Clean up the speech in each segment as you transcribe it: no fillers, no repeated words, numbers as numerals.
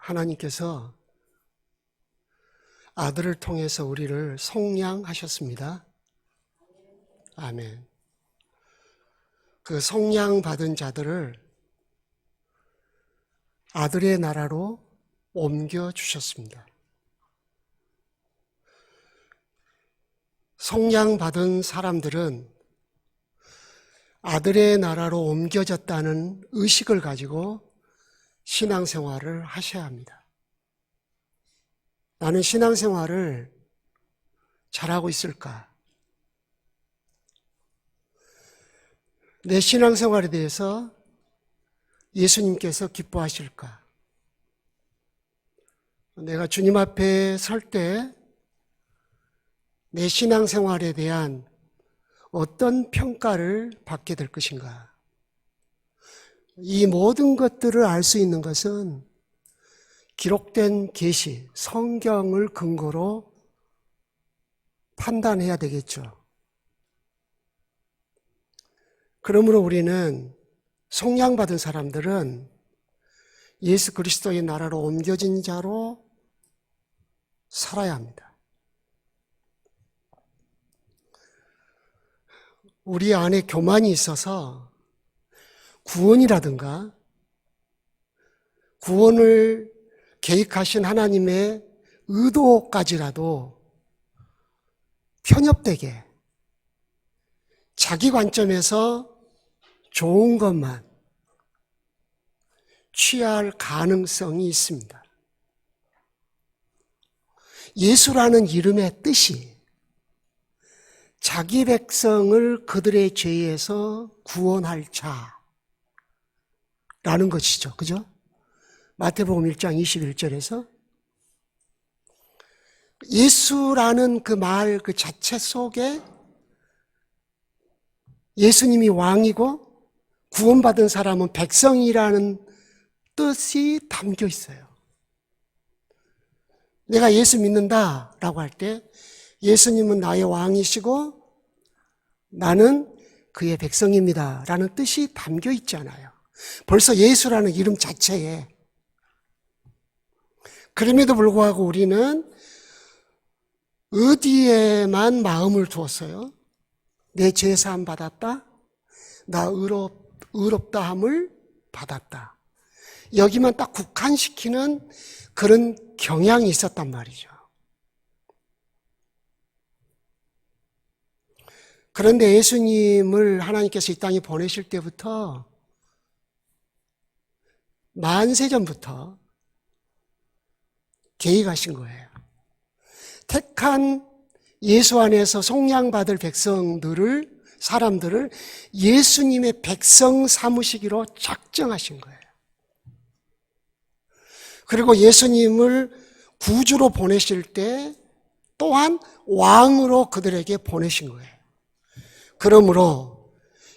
하나님께서 아들을 통해서 우리를 속량하셨습니다. 아멘. 그 속량받은 자들을 아들의 나라로 옮겨주셨습니다. 속량받은 사람들은 아들의 나라로 옮겨졌다는 의식을 가지고 신앙생활을 하셔야 합니다. 나는 신앙생활을 잘하고 있을까? 내 신앙생활에 대해서 예수님께서 기뻐하실까? 내가 주님 앞에 설 때 내 신앙생활에 대한 어떤 평가를 받게 될 것인가? 이 모든 것들을 알 수 있는 것은 기록된 계시, 성경을 근거로 판단해야 되겠죠. 그러므로 우리는 속량받은 사람들은 예수 그리스도의 나라로 옮겨진 자로 살아야 합니다. 우리 안에 교만이 있어서 구원이라든가 구원을 계획하신 하나님의 의도까지라도 편협되게 자기 관점에서 좋은 것만 취할 가능성이 있습니다. 예수라는 이름의 뜻이 자기 백성을 그들의 죄에서 구원할 자라는 것이죠. 그죠? 마태복음 1장 21절에서 예수라는 그 말 그 자체 속에 예수님이 왕이고 구원받은 사람은 백성이라는 뜻이 담겨 있어요. 내가 예수 믿는다라고 할 때 예수님은 나의 왕이시고 나는 그의 백성입니다 라는 뜻이 담겨 있잖아요. 벌써 예수라는 이름 자체에. 그럼에도 불구하고 우리는 어디에만 마음을 두었어요? 내 죄사함 받았다. 나 의롭다 함을 받았다. 여기만 딱 국한시키는 그런 경향이 있었단 말이죠. 그런데 예수님을 하나님께서 이 땅에 보내실 때부터 만세전부터 계획하신 거예요. 택한 예수 안에서 속량받을 사람들을 예수님의 백성 삼으시기로 작정하신 거예요. 그리고 예수님을 구주로 보내실 때 또한 왕으로 그들에게 보내신 거예요. 그러므로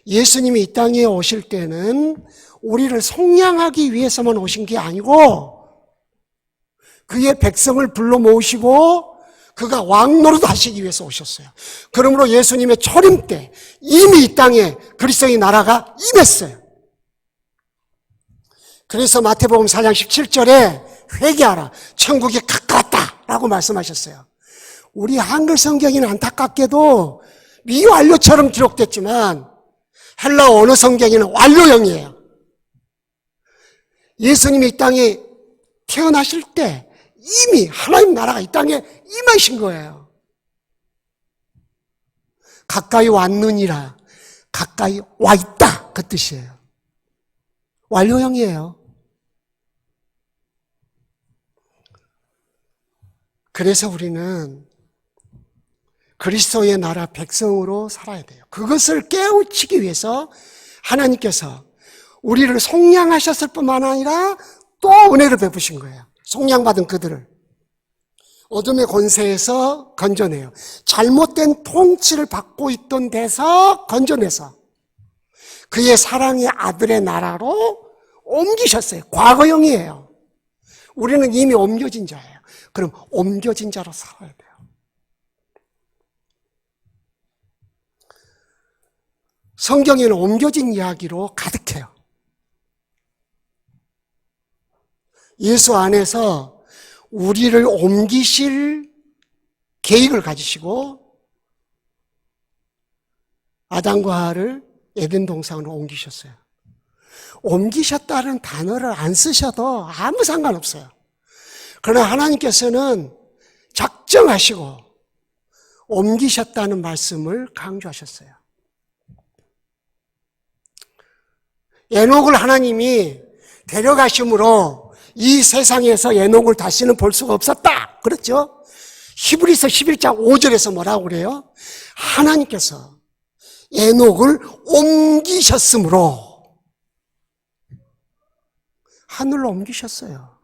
예수님이 이 땅에 오실 때는 우리를 속량하기 위해서만 오신 게 아니고 그의 백성을 불러 모으시고 그가 왕 노릇하시기 위해서 오셨어요. 그러므로 예수님의 초림 때 이미 이 땅에 그리스도의 나라가 임했어요. 그래서 마태복음 4장 17절에 회개하라, 천국이 가까웠다 라고 말씀하셨어요. 우리 한글 성경에는 안타깝게도 미완료처럼 기록됐지만 헬라어 언어 성경에는 완료형이에요. 예수님이 이 땅에 태어나실 때 이미 하나님 나라가 이 땅에 임하신 거예요. 가까이 왔느니라, 가까이 와 있다 그 뜻이에요. 완료형이에요. 그래서 우리는 그리스도의 나라 백성으로 살아야 돼요. 그것을 깨우치기 위해서 하나님께서 우리를 속량하셨을 뿐만 아니라 또 은혜를 베푸신 거예요. 속량받은 그들을 어둠의 권세에서 건져내요. 잘못된 통치를 받고 있던 데서 건져내서 그의 사랑의 아들의 나라로 옮기셨어요. 과거형이에요. 우리는 이미 옮겨진 자예요. 그럼 옮겨진 자로 살아야 돼요. 성경에는 옮겨진 이야기로 가득해요. 예수 안에서 우리를 옮기실 계획을 가지시고 아담과 하와를 에덴 동산으로 옮기셨어요. 옮기셨다는 단어를 안 쓰셔도 아무 상관없어요. 그러나 하나님께서는 작정하시고 옮기셨다는 말씀을 강조하셨어요. 에녹을 하나님이 데려가심으로 이 세상에서 에녹을 다시는 볼 수가 없었다. 그렇죠? 히브리서 11장 5절에서 뭐라고 그래요? 하나님께서 에녹을 옮기셨으므로 하늘로 옮기셨어요.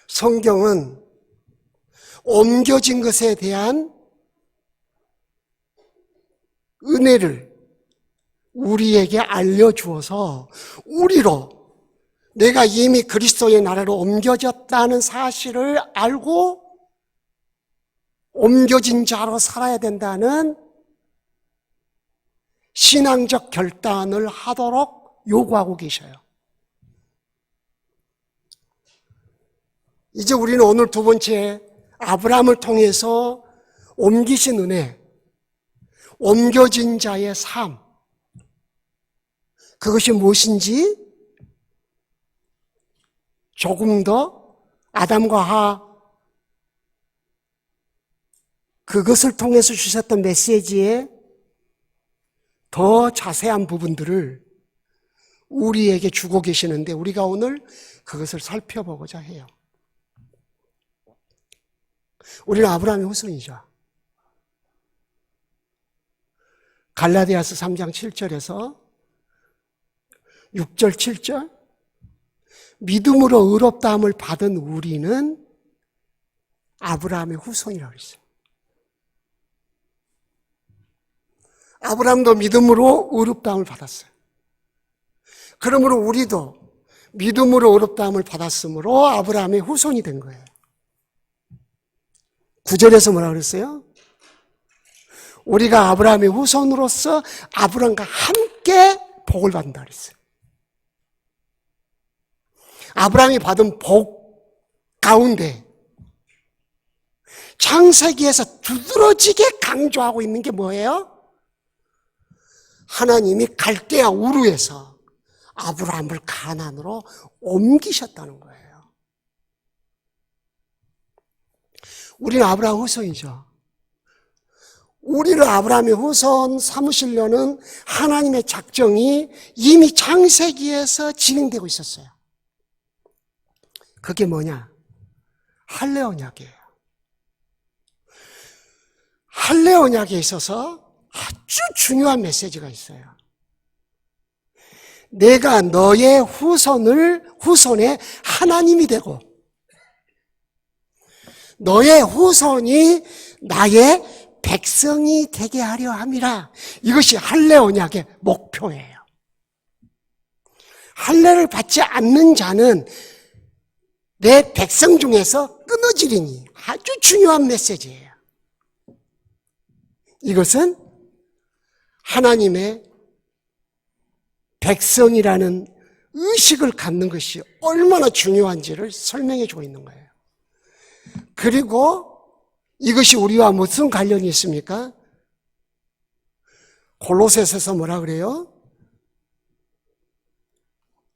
성경은 옮겨진 것에 대한 은혜를 우리에게 알려주어서 우리로 내가 이미 그리스도의 나라로 옮겨졌다는 사실을 알고 옮겨진 자로 살아야 된다는 신앙적 결단을 하도록 요구하고 계셔요. 이제 우리는 오늘 두 번째 아브라함을 통해서 옮기신 은혜, 옮겨진 자의 삶, 그것이 무엇인지 조금 더 아담과 하와 그것을 통해서 주셨던 메시지에 더 자세한 부분들을 우리에게 주고 계시는데 우리가 오늘 그것을 살펴보고자 해요. 우리는 아브라함의 후손이죠. 갈라디아서 3장 7절에서 6절 7절 믿음으로 의롭다함을 받은 우리는 아브라함의 후손이라고 했어요. 아브라함도 믿음으로 의롭다함을 받았어요. 그러므로 우리도 믿음으로 의롭다함을 받았으므로 아브라함의 후손이 된 거예요. 9절에서 뭐라 그랬어요? 우리가 아브라함의 후손으로서 아브라함과 함께 복을 받는다 그랬어요. 아브라함이 받은 복 가운데 창세기에서 두드러지게 강조하고 있는 게 뭐예요? 하나님이 갈대아 우르에서 아브라함을 가나안으로 옮기셨다는 거예요. 우리는 아브라함 후손이죠. 우리를 아브라함의 후손 삼으시려는 하나님의 작정이 이미 창세기에서 진행되고 있었어요. 그게 뭐냐? 할례 언약이에요. 할례 언약에 있어서 아주 중요한 메시지가 있어요. 내가 너의 후손의 하나님이 되고 너의 후손이 나의 백성이 되게 하려 함이라. 이것이 할례 언약의 목표예요. 할례를 받지 않는 자는 내 백성 중에서 끊어지리니. 아주 중요한 메시지예요. 이것은 하나님의 백성이라는 의식을 갖는 것이 얼마나 중요한지를 설명해 주고 있는 거예요. 그리고 이것이 우리와 무슨 관련이 있습니까? 골로새서에서 뭐라 그래요?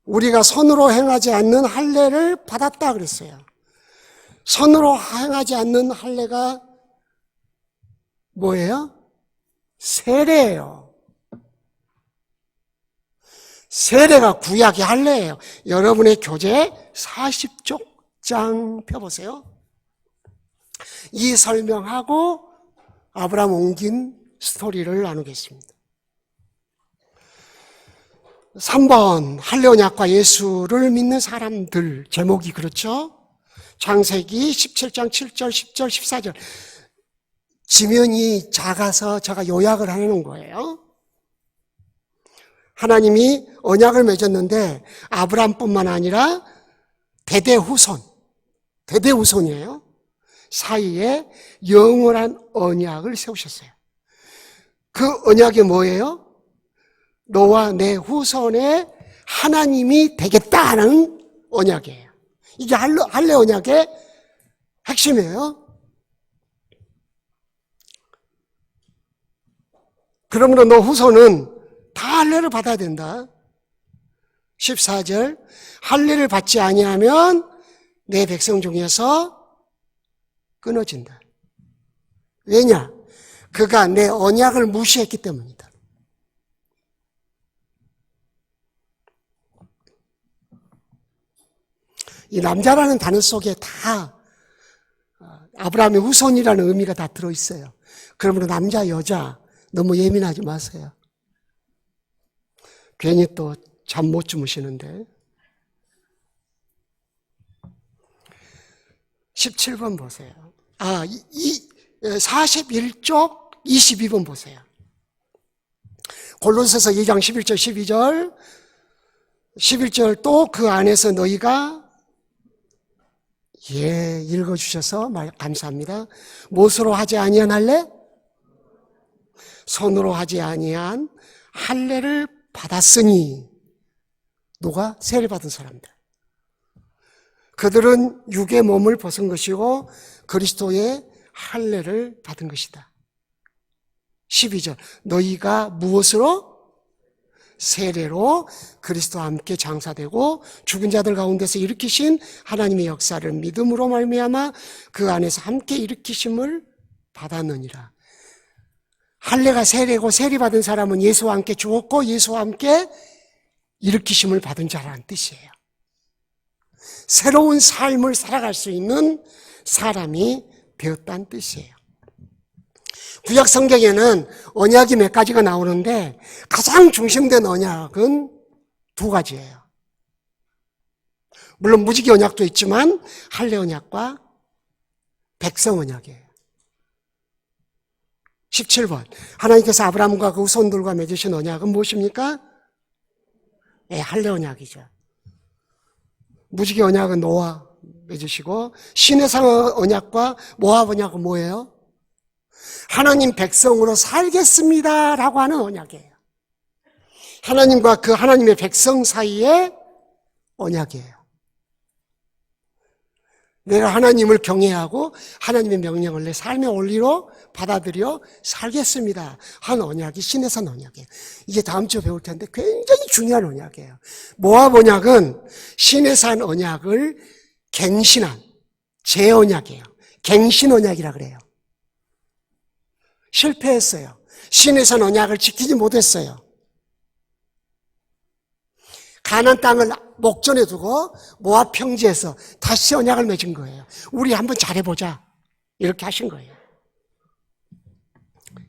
우리가 손으로 행하지 않는 할례를 받았다 그랬어요. 손으로 행하지 않는 할례가 뭐예요? 세례예요. 세례가 구약의 할례예요. 여러분의 교재 40쪽 펴보세요. 이 설명하고 아브라함 옮긴 스토리를 나누겠습니다. 3번 할례 언약과 예수를 믿는 사람들 제목이 그렇죠? 창세기 17장 7절, 10절, 14절 지면이 작아서 제가 요약을 해놓은 거예요. 하나님이 언약을 맺었는데 아브라함뿐만 아니라 대대후손이에요. 사이에 영원한 언약을 세우셨어요. 그 언약이 뭐예요? 너와 내 후손의 하나님이 되겠다는 언약이에요. 이게 할례 언약의 핵심이에요. 그러므로 너 후손은 다 할례를 받아야 된다. 14절, 할례를 받지 아니하면 내 백성 중에서 끊어진다. 왜냐? 그가 내 언약을 무시했기 때문이다. 이 남자라는 단어 속에 다 아브라함의 후손이라는 의미가 다 들어있어요. 그러므로 남자, 여자 너무 예민하지 마세요. 괜히 또 잠 못 주무시는데. 17번 보세요. 41쪽 22번 보세요. 골로새서 2장 11절 12절 11절 또 그 안에서 너희가 읽어주셔서 감사합니다. 무엇으로 하지 아니한 할례? 손으로 하지 아니한 할례를 받았으니 누가? 세례 받은 사람들. 그들은 육의 몸을 벗은 것이고 그리스도의 할례를 받은 것이다. 12절 너희가 무엇으로? 세례로 그리스도와 함께 장사되고 죽은 자들 가운데서 일으키신 하나님의 역사를 믿음으로 말미암아 그 안에서 함께 일으키심을 받았느니라. 할례가 세례고 세례받은 사람은 예수와 함께 죽었고 예수와 함께 일으키심을 받은 자라는 뜻이에요. 새로운 삶을 살아갈 수 있는 사람이 되었다는 뜻이에요. 구약 성경에는 언약이 몇 가지가 나오는데 가장 중심된 언약은 두 가지예요. 물론 무지개 언약도 있지만 할례 언약과 백성 언약이에요. 17번 하나님께서 아브라함과 그 후손들과 맺으신 언약은 무엇입니까? 할례 언약이죠. 무지개 언약은 노아 맺으시고 신의 상 언약과 모압 언약은 뭐예요? 하나님 백성으로 살겠습니다라고 하는 언약이에요. 하나님과 그 하나님의 백성 사이의 언약이에요. 내가 하나님을 경외하고 하나님의 명령을 내 삶의 원리로 받아들여 살겠습니다 한 언약이 신의 산 언약이에요. 이게 다음 주에 배울 텐데 굉장히 중요한 언약이에요. 모압 언약은 신의 산 언약을 갱신한 재언약이에요. 갱신 언약이라 그래요. 실패했어요. 신의 산 언약을 지키지 못했어요. 가나안 땅을 목전에 두고 모압 평지에서 다시 언약을 맺은 거예요. 우리 한번 잘해보자 이렇게 하신 거예요.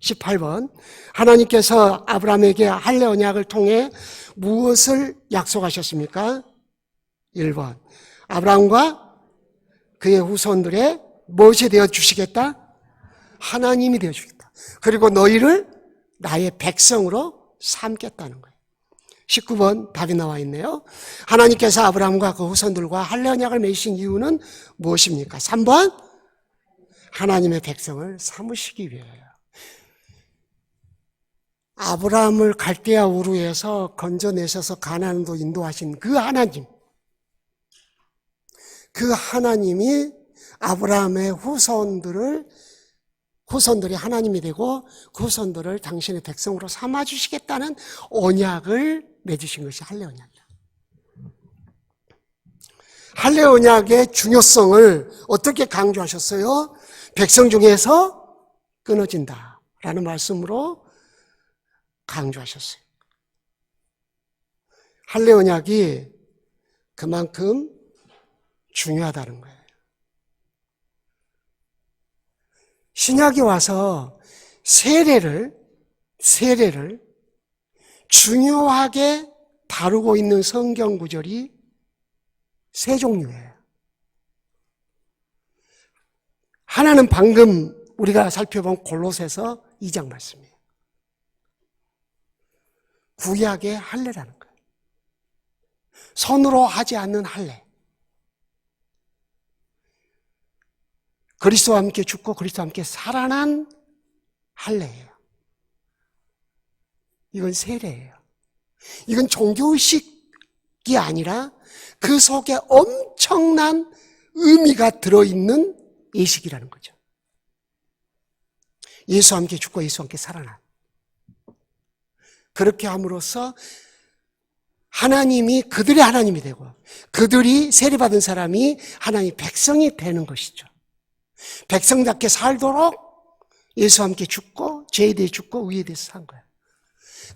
18번 하나님께서 아브라함에게 할례 언약을 통해 무엇을 약속하셨습니까? 1번 아브라함과 그의 후손들의 무엇이 되어주시겠다? 하나님이 되어주겠다. 그리고 너희를 나의 백성으로 삼겠다는 거예요. 19번 답이 나와 있네요. 하나님께서 아브라함과 그 후손들과 할례 언약을 맺으신 이유는 무엇입니까? 3번 하나님의 백성을 삼으시기 위해요. 아브라함을 갈대아 우르에서 건져내셔서 가나안으로 인도하신 그 하나님, 그 하나님이 아브라함의 후손들이 하나님이 되고 그 후손들을 당신의 백성으로 삼아주시겠다는 언약을 맺으신 것이 할례 언약이에요. 할례 언약의 중요성을 어떻게 강조하셨어요? 백성 중에서 끊어진다라는 말씀으로 강조하셨어요. 할례 언약이 그만큼 중요하다는 거예요. 신약이 와서 세례를 중요하게 다루고 있는 성경 구절이 세 종류예요. 하나는 방금 우리가 살펴본 골로새서 2장 말씀이에요. 구약의 할례라는 거예요. 손으로 하지 않는 할례. 그리스도와 함께 죽고 그리스도와 함께 살아난 할례예요. 이건 세례예요. 이건 종교의식 아니라 그 속에 엄청난 의미가 들어있는 예식이라는 거죠. 예수와 함께 죽고 예수와 함께 살아난. 그렇게 함으로써 하나님이 그들의 하나님이 되고 그들이 세례받은 사람이 하나님의 백성이 되는 것이죠. 백성답게 살도록 예수와 함께 죽고 죄에 대해 죽고 의에 대해서 산 거예요.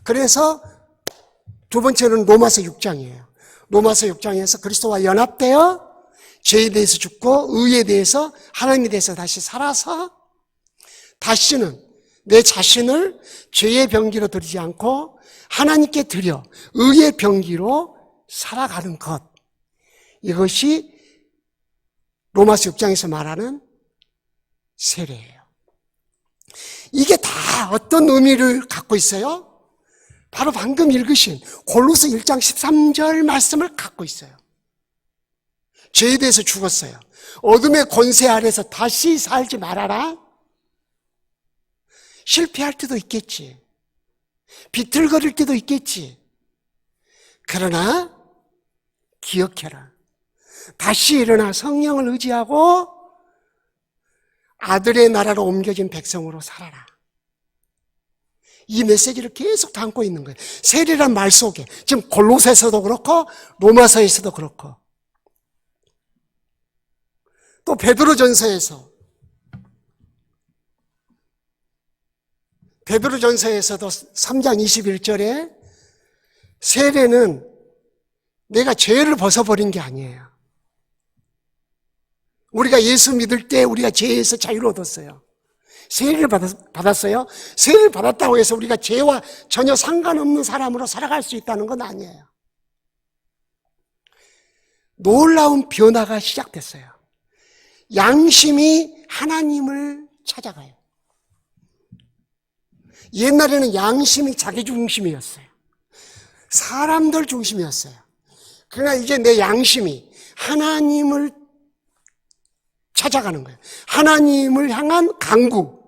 그래서 두 번째는 로마서 6장이에요. 로마서 6장에서 그리스도와 연합되어 죄에 대해서 죽고 의에 대해서 하나님에 대해서 다시 살아서 다시는 내 자신을 죄의 병기로 드리지 않고 하나님께 드려 의의 병기로 살아가는 것. 이것이 로마서 6장에서 말하는 세례예요. 이게 다 어떤 의미를 갖고 있어요? 바로 방금 읽으신 골로새 1장 13절 말씀을 갖고 있어요. 죄에 대해서 죽었어요. 어둠의 권세 아래서 다시 살지 말아라. 실패할 때도 있겠지. 비틀거릴 때도 있겠지. 그러나 기억해라. 다시 일어나 성령을 의지하고 아들의 나라로 옮겨진 백성으로 살아라. 이 메시지를 계속 담고 있는 거예요. 세례란 말 속에 지금 골로새서도 그렇고 로마서에서도 그렇고 또 베드로전서에서도 도 3장 21절에 세례는 내가 죄를 벗어버린 게 아니에요. 우리가 예수 믿을 때 우리가 죄에서 자유를 얻었어요. 세례를 받았어요. 세례를 받았다고 해서 우리가 죄와 전혀 상관없는 사람으로 살아갈 수 있다는 건 아니에요. 놀라운 변화가 시작됐어요. 양심이 하나님을 찾아가요. 옛날에는 양심이 자기 중심이었어요. 사람들 중심이었어요. 그러나 이제 내 양심이 하나님을 찾아가는 거예요. 하나님을 향한 강구.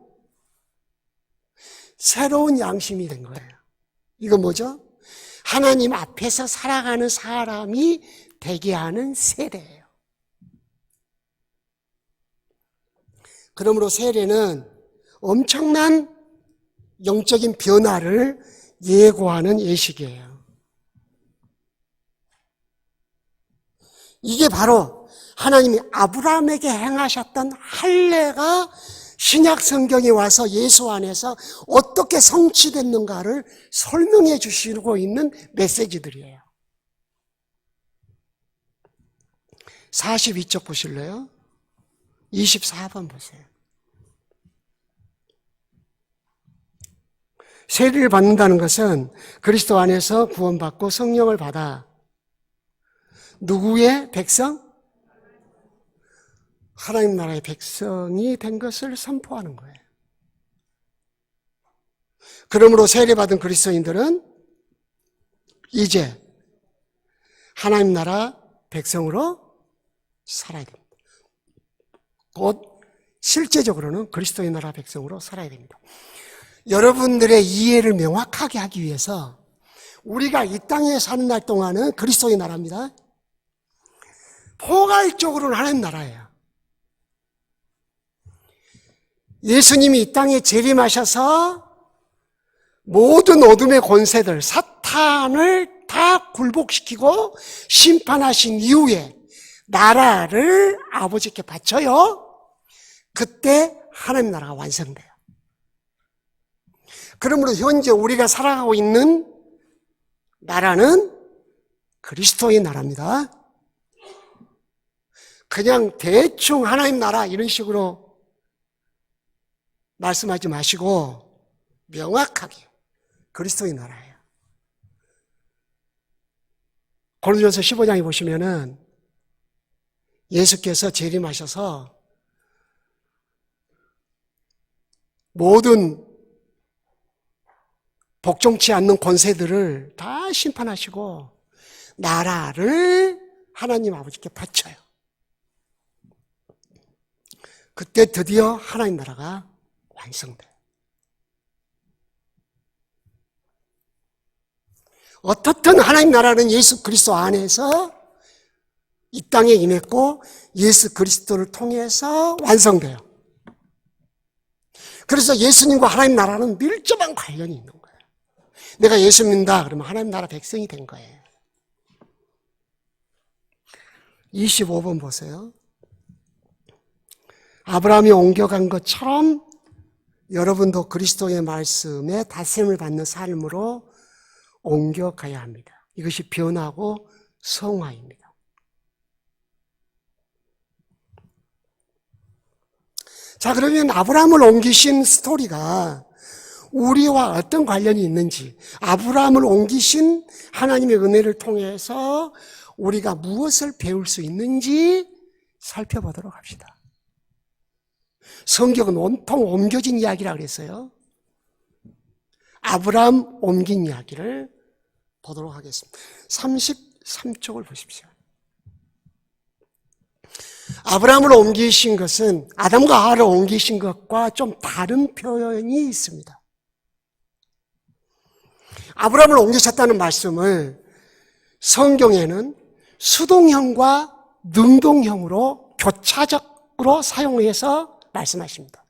새로운 양심이 된 거예요. 이거 뭐죠? 하나님 앞에서 살아가는 사람이 되게 하는 세례예요. 그러므로 세례는 엄청난 영적인 변화를 예고하는 예식이에요. 이게 바로 하나님이 아브라함에게 행하셨던 할례가 신약 성경에 와서 예수 안에서 어떻게 성취됐는가를 설명해 주시고 있는 메시지들이에요. 42쪽 보실래요? 24번 보세요. 세례를 받는다는 것은 그리스도 안에서 구원받고 성령을 받아 누구의 백성? 하나님 나라의 백성이 된 것을 선포하는 거예요. 그러므로 세례받은 그리스도인들은 이제 하나님 나라 백성으로 살아야 됩니다. 곧 실제적으로는 그리스도의 나라 백성으로 살아야 됩니다. 여러분들의 이해를 명확하게 하기 위해서 우리가 이 땅에 사는 날 동안은 그리스도의 나라입니다. 포괄적으로는 하나님 나라예요. 예수님이 이 땅에 재림하셔서 모든 어둠의 권세들, 사탄을 다 굴복시키고 심판하신 이후에 나라를 아버지께 바쳐요. 그때 하나님 나라가 완성돼요. 그러므로 현재 우리가 살아가고 있는 나라는 그리스도의 나라입니다. 그냥 대충 하나님 나라 이런 식으로 말씀하지 마시고 명확하게 그리스도의 나라예요. 고린도전서 15장에 보시면은 예수께서 재림하셔서 모든 복종치 않는 권세들을 다 심판하시고 나라를 하나님 아버지께 바쳐요. 그때 드디어 하나님 나라가 완성돼요. 어떻든 하나님 나라는 예수 그리스도 안에서 이 땅에 임했고 예수 그리스도를 통해서 완성돼요. 그래서 예수님과 하나님 나라는 밀접한 관련이 있는 거예요. 내가 예수 믿는다 그러면 하나님 나라 백성이 된 거예요. 25번 보세요. 아브라함이 옮겨간 것처럼 여러분도 그리스도의 말씀에 다스림을 받는 삶으로 옮겨가야 합니다. 이것이 변화고 성화입니다. 자, 그러면 아브라함을 옮기신 스토리가 우리와 어떤 관련이 있는지, 아브라함을 옮기신 하나님의 은혜를 통해서 우리가 무엇을 배울 수 있는지 살펴보도록 합시다. 성경은 온통 옮겨진 이야기라고 그랬어요. 아브라함 옮긴 이야기를 보도록 하겠습니다. 33쪽을 보십시오. 아브라함을 옮기신 것은 아담과 하와를 옮기신 것과 좀 다른 표현이 있습니다. 아브라함을 옮기셨다는 말씀을 성경에는 수동형과 능동형으로 교차적으로 사용해서 말씀하십니다.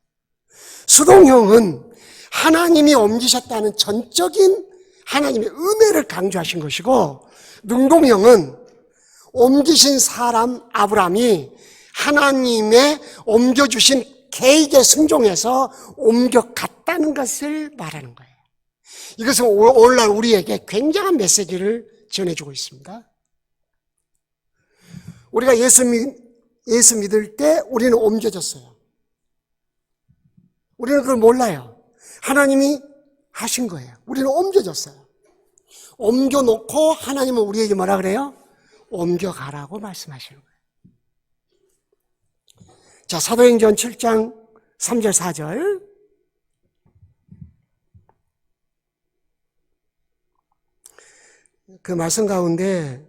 수동형은 하나님이 옮기셨다는 전적인 하나님의 은혜를 강조하신 것이고, 능동형은 옮기신 사람 아브라함이 하나님의 옮겨주신 계획에 순종해서 옮겨갔다는 것을 말하는 거예요. 이것은 오늘날 우리에게 굉장한 메시지를 전해주고 있습니다. 우리가 예수 믿을 때 우리는 옮겨졌어요. 우리는 그걸 몰라요. 하나님이 하신 거예요. 우리는 옮겨졌어요. 옮겨놓고 하나님은 우리에게 뭐라 그래요? 옮겨가라고 말씀하시는 거예요. 자, 사도행전 7장 3절 4절. 그 말씀 가운데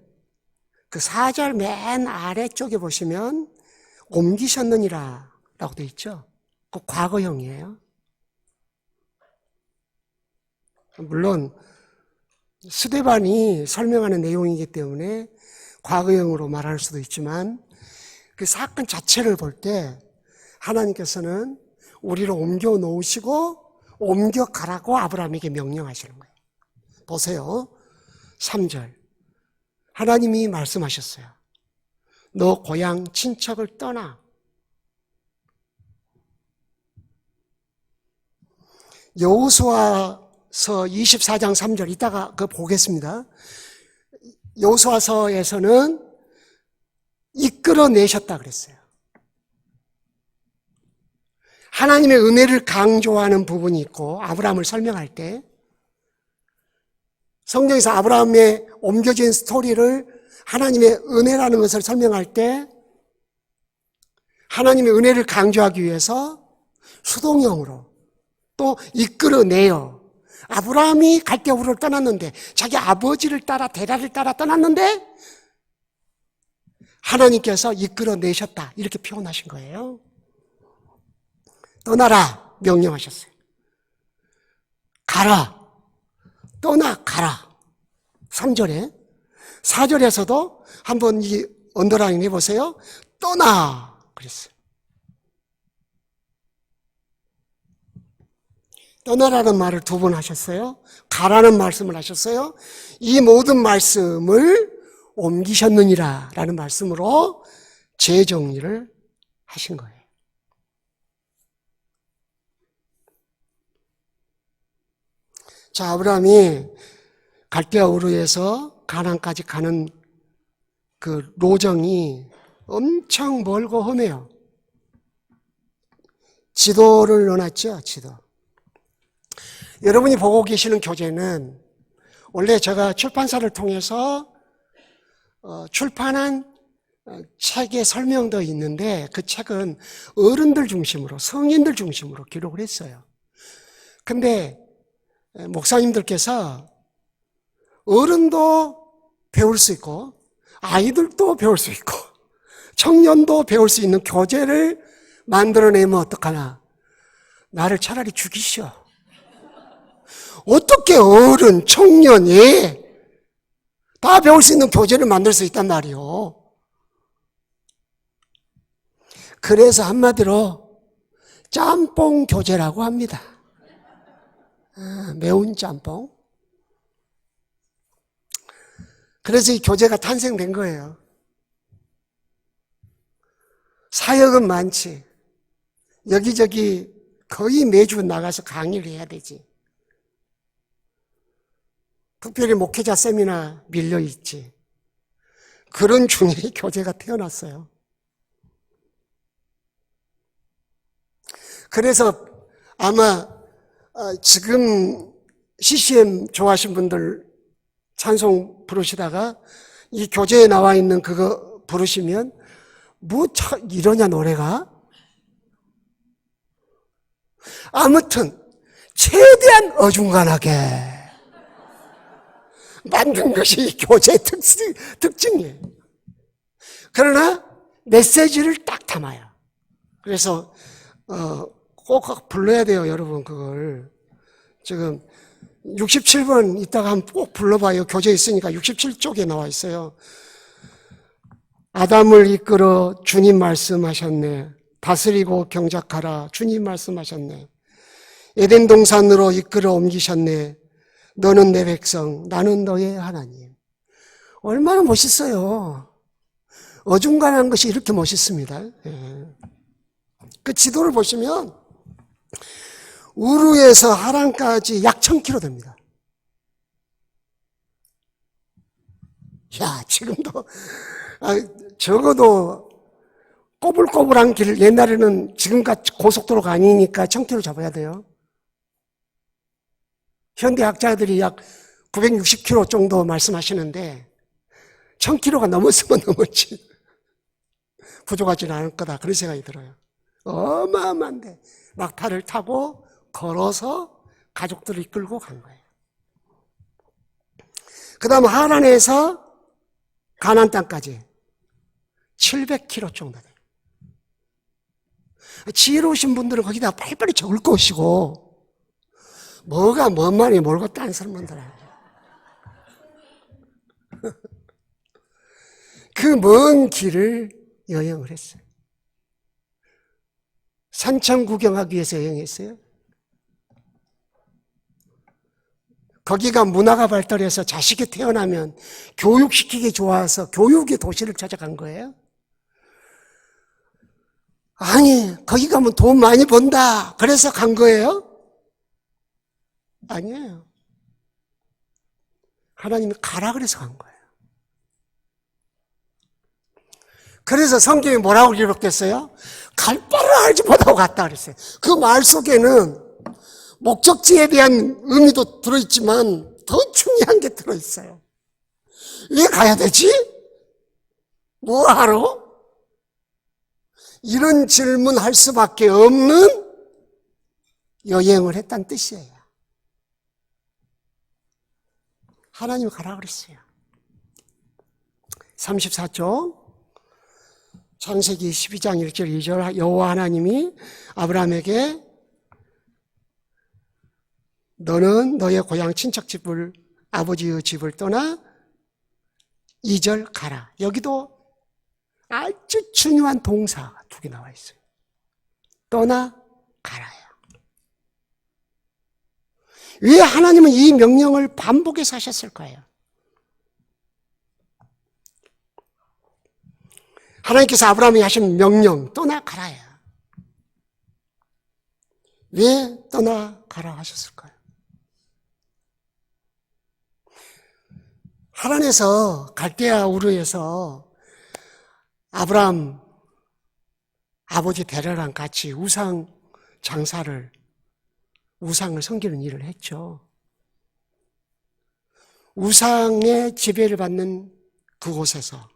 그 4절 맨 아래쪽에 보시면 옮기셨느니라 라고 되어 있죠. 그 과거형이에요. 물론 스데반이 설명하는 내용이기 때문에 과거형으로 말할 수도 있지만 그 사건 자체를 볼 때 하나님께서는 우리를 옮겨 놓으시고 옮겨가라고 아브라함에게 명령하시는 거예요. 보세요. 3절. 하나님이 말씀하셨어요. 너 고향 친척을 떠나. 여호수아서 24장 3절 이따가 그거 보겠습니다. 여호수아서에서는 이끌어내셨다 그랬어요. 하나님의 은혜를 강조하는 부분이 있고 아브라함을 설명할 때 성경에서 아브라함의 옮겨진 스토리를 하나님의 은혜라는 것을 설명할 때 하나님의 은혜를 강조하기 위해서 수동형으로 또 이끌어내요. 아브라함이 갈대우르를 떠났는데 자기 아버지를 따라 데라를 따라 떠났는데 하나님께서 이끌어내셨다 이렇게 표현하신 거예요. 떠나라 명령하셨어요. 가라. 떠나 가라. 3절에 4절에서도 한번 이 언더라인 해보세요. 떠나 그랬어요. 떠나라는 말을 2번 하셨어요. 가라는 말씀을 하셨어요. 이 모든 말씀을 옮기셨느니라 라는 말씀으로 재정리를 하신 거예요. 자, 아브라함이 갈대아우르에서 가나안까지 가는 그 로정이 엄청 멀고 험해요. 지도를 넣어놨죠, 지도. 여러분이 보고 계시는 교재는 원래 제가 출판사를 통해서 출판한 책에 설명도 있는데 그 책은 어른들 중심으로, 성인들 중심으로 기록을 했어요. 근데 목사님들께서 어른도 배울 수 있고 아이들도 배울 수 있고 청년도 배울 수 있는 교재를 만들어내면 어떡하나. 나를 차라리 죽이시오. 어떻게 어른, 청년이 다 배울 수 있는 교재를 만들 수 있단 말이요. 그래서 한마디로 짬뽕 교재라고 합니다. 매운 짬뽕. 그래서 이 교재가 탄생된 거예요. 사역은 많지. 여기저기 거의 매주 나가서 강의를 해야 되지. 특별히 목회자 세미나 밀려있지. 그런 중에 교재가 태어났어요. 그래서 아마 지금 CCM 좋아하신 분들 찬송 부르시다가 이 교재에 나와 있는 그거 부르시면 뭐 이러냐 노래가? 아무튼 최대한 어중간하게 만든 것이 교재의 특징이에요. 그러나 메시지를 딱 담아요. 그래서 꼭 불러야 돼요, 여러분. 그걸 지금 67번 이따가 한번 꼭 불러봐요. 교재에 있으니까 67쪽에 나와 있어요. 아담을 이끌어 주님 말씀하셨네. 다스리고 경작하라. 주님 말씀하셨네. 에덴 동산으로 이끌어 옮기셨네. 너는 내 백성, 나는 너의 하나님. 얼마나 멋있어요. 어중간한 것이 이렇게 멋있습니다. 그 지도를 보시면 우루에서 하란까지 약 1000km 됩니다. 야, 지금도 적어도 꼬불꼬불한 길, 옛날에는 지금같이 고속도로가 아니니까 1000km 잡아야 돼요. 현대학자들이 약 960km 정도 말씀하시는데 1000km가 넘었으면 넘었지 부족하지는 않을 거다, 그런 생각이 들어요. 어마어마한데 막타를 타고 걸어서 가족들을 이끌고 간 거예요. 그 다음 하란에서 가나안 땅까지 700km 정도 돼요. 지혜로우신 분들은 거기다 빨리빨리 적을 것이고, 뭐가 뭔 말이 뭘고 딴 사람들 그 먼 길을 여행을 했어요. 산천 구경하기 위해서 여행했어요. 거기가 문화가 발달해서 자식이 태어나면 교육시키기 좋아서 교육의 도시를 찾아간 거예요. 아니, 거기 가면 돈 많이 번다 그래서 간 거예요? 아니에요. 하나님이 가라 그래서 간 거예요. 그래서 성경이 뭐라고 기록됐어요? 갈 바를 알지 못하고 갔다 그랬어요. 그 말 속에는 목적지에 대한 의미도 들어있지만 더 중요한 게 들어있어요. 왜 가야 되지? 뭐하러? 이런 질문할 수밖에 없는 여행을 했다는 뜻이에요. 하나님 가라 그랬어요. 34쪽 창세기 12장 1절 2절 여호와 하나님이 아브라함에게 너는 너의 고향 친척집을 아버지의 집을 떠나 2절 가라. 여기도 아주 중요한 동사가 두 개 나와 있어요. 떠나 가라요. 왜 하나님은 이 명령을 반복해서 하셨을까요? 하나님께서 아브라함이 하신 명령 떠나 가라요. 왜 떠나 가라 하셨을까요? 하란에서 갈대아 우르에서 아브라함 아버지 데라랑 같이 우상 장사를, 우상을 섬기는 일을 했죠. 우상의 지배를 받는 그곳에서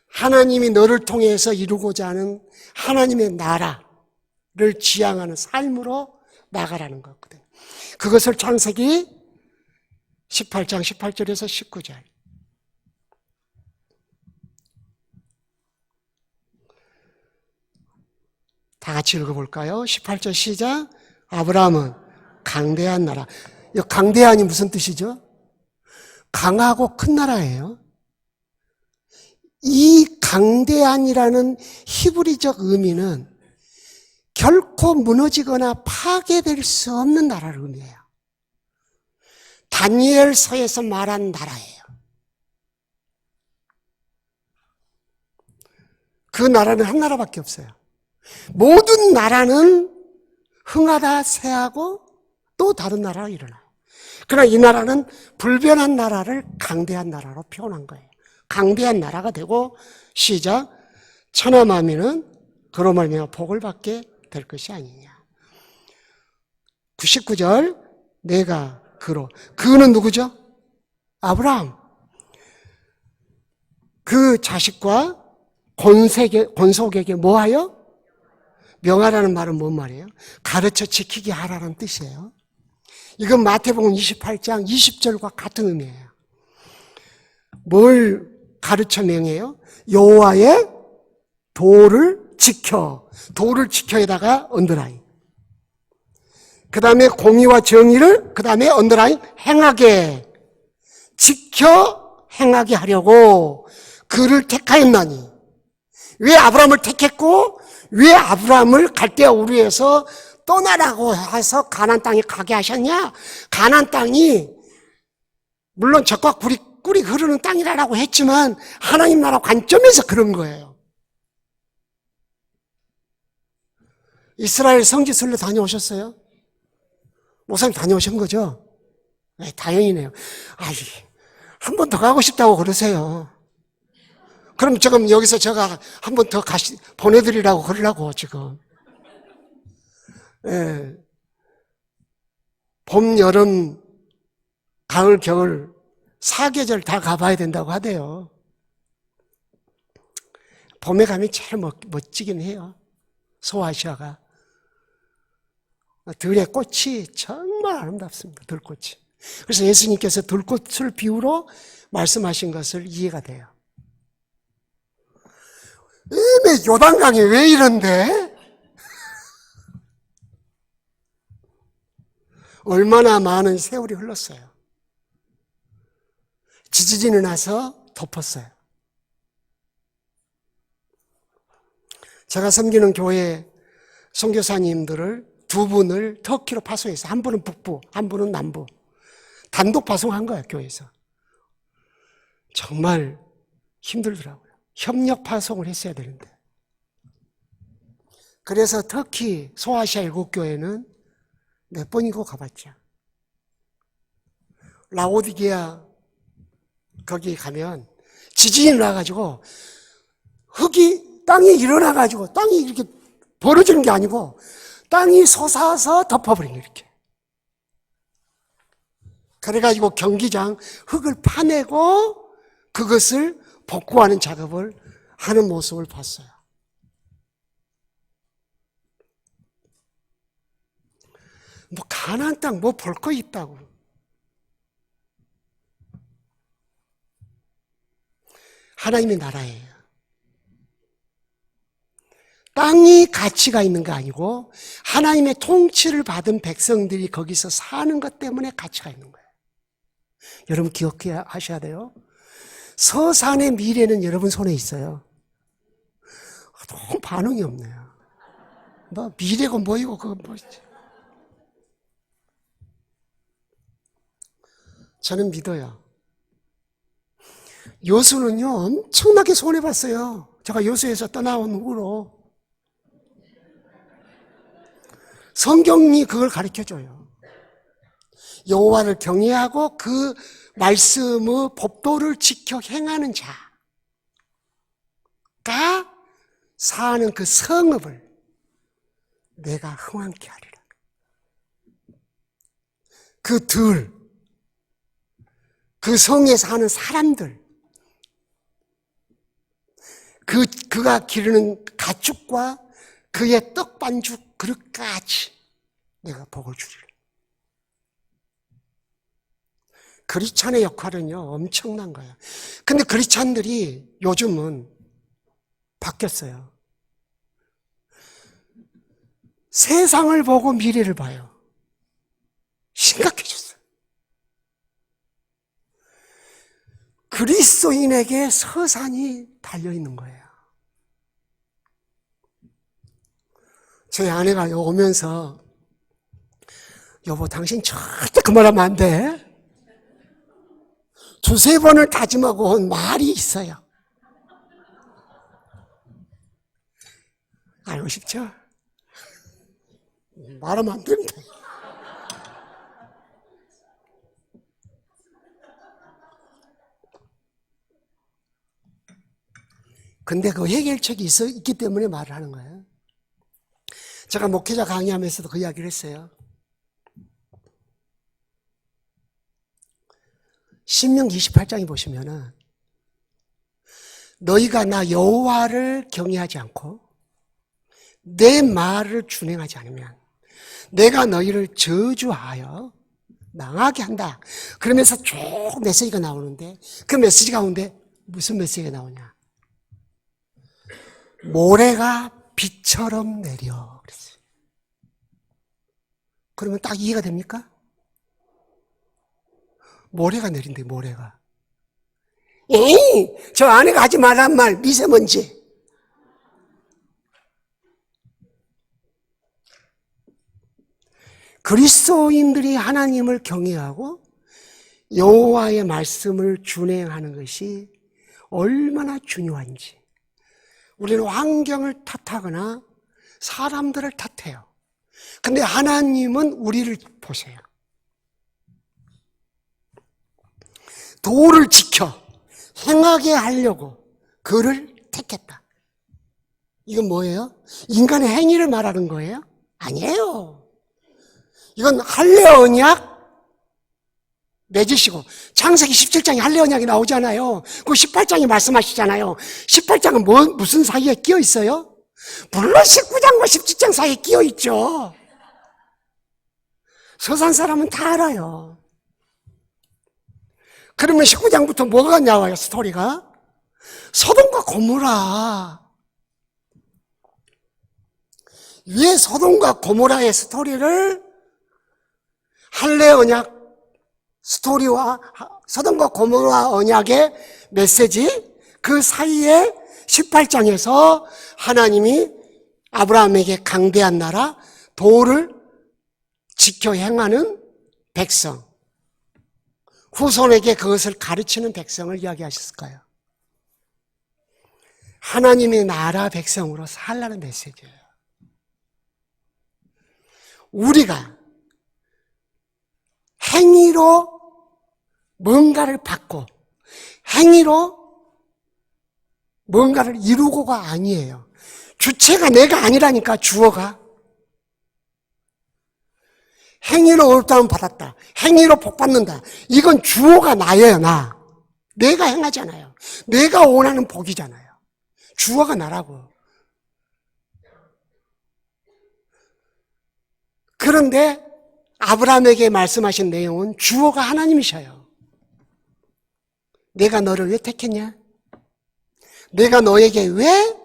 하나님이 너를 통해서 이루고자 하는 하나님의 나라를 지향하는 삶으로 나가라는 거거든요. 그것을 창세기 18장 18절에서 19절 다 같이 읽어볼까요? 18절 시작. 아브라함은 강대한 나라. 이 강대한이 무슨 뜻이죠? 강하고 큰 나라예요. 이 강대한이라는 히브리적 의미는 결코 무너지거나 파괴될 수 없는 나라를 의미해요. 다니엘서에서 말한 나라예요. 그 나라는 한 나라밖에 없어요. 모든 나라는 흥하다 쇠하고 또 다른 나라가 일어나요. 그러나 이 나라는 불변한 나라를 강대한 나라로 표현한 거예요. 강대한 나라가 되고 시작 천하만민은 그로 말미암아 복을 받게 될 것이 아니냐. 99절 내가 그는 누구죠? 아브라함. 그 자식과 권속에게 뭐하여? 명하라는 말은 뭔 말이에요? 가르쳐 지키게 하라는 뜻이에요. 이건 마태복음 28장 20절과 같은 의미예요. 뭘 가르쳐 명해요? 여호와의 도를 지켜. 도를 지켜에다가 언더라인. 그 다음에 공의와 정의를 그 다음에 언더라인 행하게. 지켜 행하게 하려고 그를 택하였나니. 왜 아브라함을 택했고 왜 아브라함을 갈대아 우르에서 떠나라고 해서 가나안 땅에 가게 하셨냐? 가나안 땅이 물론 적과 꿀이 흐르는 땅이라고 했지만 하나님 나라 관점에서 그런 거예요. 이스라엘 성지순례 다녀오셨어요? 목사님 다녀오신 거죠? 네, 다행이네요. 한 번 더 가고 싶다고 그러세요. 그럼 지금 여기서 제가 한 번 더 보내드리라고 그러려고 지금. 예. 봄, 여름, 가을, 겨울 4계절 다 가봐야 된다고 하대요. 봄에 가면 제일 멋지긴 해요. 소아시아가. 들의 꽃이 정말 아름답습니다. 들꽃이. 그래서 예수님께서 들꽃을 비유로 말씀하신 것을 이해가 돼요. 이미 요단강이 왜 이런데? 얼마나 많은 세월이 흘렀어요. 지진이 나서 덮었어요. 제가 섬기는 교회 선교사님들을 두 분을 터키로 파송해서 한 분은 북부, 한 분은 남부 단독 파송한 거예요. 교회에서. 정말 힘들더라고요. 협력 파송을 했어야 되는데. 그래서 터키 소아시아 7교회는 몇 번이고 가봤죠. 라오디게아 거기 가면 지진이 나가지고 땅이 일어나가지고 땅이 이렇게 벌어지는 게 아니고 땅이 솟아서 덮어버린 거예요. 이렇게. 그래가지고 경기장 흙을 파내고 그것을 복구하는 작업을 하는 모습을 봤어요. 뭐 가나안 땅 뭐 볼 거 있다고. 하나님의 나라예요. 땅이 가치가 있는 거 아니고 하나님의 통치를 받은 백성들이 거기서 사는 것 때문에 가치가 있는 거예요. 여러분 기억하셔야 돼요. 서산의 미래는 여러분 손에 있어요. 너무 반응이 없네요. 뭐 미래고 뭐이고 그거 뭐지. 저는 믿어요. 요수는요 엄청나게 손해봤어요. 제가 요수에서 떠나온 후로. 성경이 그걸 가르쳐줘요. 여호와를 경외하고 그 말씀의 법도를 지켜 행하는 자가 사는 그 성읍을 내가 흥왕케 하리라. 그 성에 사는 사람들, 그가 기르는 가축과 그의 떡반죽 그릇까지 내가 복을 주리라. 그리스찬의 역할은요 엄청난 거예요. 근데 그리스찬들이 요즘은 바뀌었어요. 세상을 보고 미래를 봐요. 심각해졌어요. 그리스도인에게 서산이 달려있는 거예요. 저희 아내가 오면서 여보 당신 절대 그 말하면 안 돼. 두세 번을 다짐하고 온 말이 있어요. 알고 싶죠? 말하면 안 됩니다. 근데 그 해결책이 있기 때문에 말을 하는 거예요. 제가 목회자 강의하면서도 그 이야기를 했어요. 신명기 28장에 보시면은 너희가 나 여호와를 경외하지 않고 내 말을 준행하지 않으면 내가 너희를 저주하여 망하게 한다. 그러면서 쭉 메시지가 나오는데 그 메시지 가운데 무슨 메시지가 나오냐? 모래가 비처럼 내려 그랬어요. 그러면 딱 이해가 됩니까? 모래가 내린대, 모래가. 에이, 저 아내가 하지 말란 말, 미세먼지. 그리스도인들이 하나님을 경외하고 여호와의 말씀을 준행하는 것이 얼마나 중요한지. 우리는 환경을 탓하거나 사람들을 탓해요. 근데 하나님은 우리를 보세요. 도를 지켜 행하게 하려고 그를 택했다. 이건 뭐예요? 인간의 행위를 말하는 거예요? 아니에요. 이건 할례 언약 맺으시고 창세기 17장에 할례 언약이 나오잖아요. 그 18장에 말씀하시잖아요. 18장은 무슨 사이에 끼어 있어요? 물론 19장과 17장 사이에 끼어 있죠. 서산 사람은 다 알아요. 그러면 19장부터 뭐가 나와요, 스토리가? 소돔과 고모라. 왜 소돔과 고모라의 스토리를 할례 언약 스토리와 소돔과 고모라 언약의 메시지 그 사이에 18장에서 하나님이 아브라함에게 강대한 나라 도를 지켜 행하는 백성 후손에게 그것을 가르치는 백성을 이야기하셨을까요? 하나님의 나라 백성으로 살라는 메시지예요. 우리가 행위로 뭔가를 받고 행위로 뭔가를 이루고가 아니에요. 주체가 내가 아니라니까 주어가. 행위로 올다운 받았다. 행위로 복 받는다. 이건 주어가 나예요, 나. 내가 행하잖아요. 내가 원하는 복이잖아요. 주어가 나라고. 그런데 아브라함에게 말씀하신 내용은 주어가 하나님이셔요. 내가 너를 왜 택했냐? 내가 너에게 왜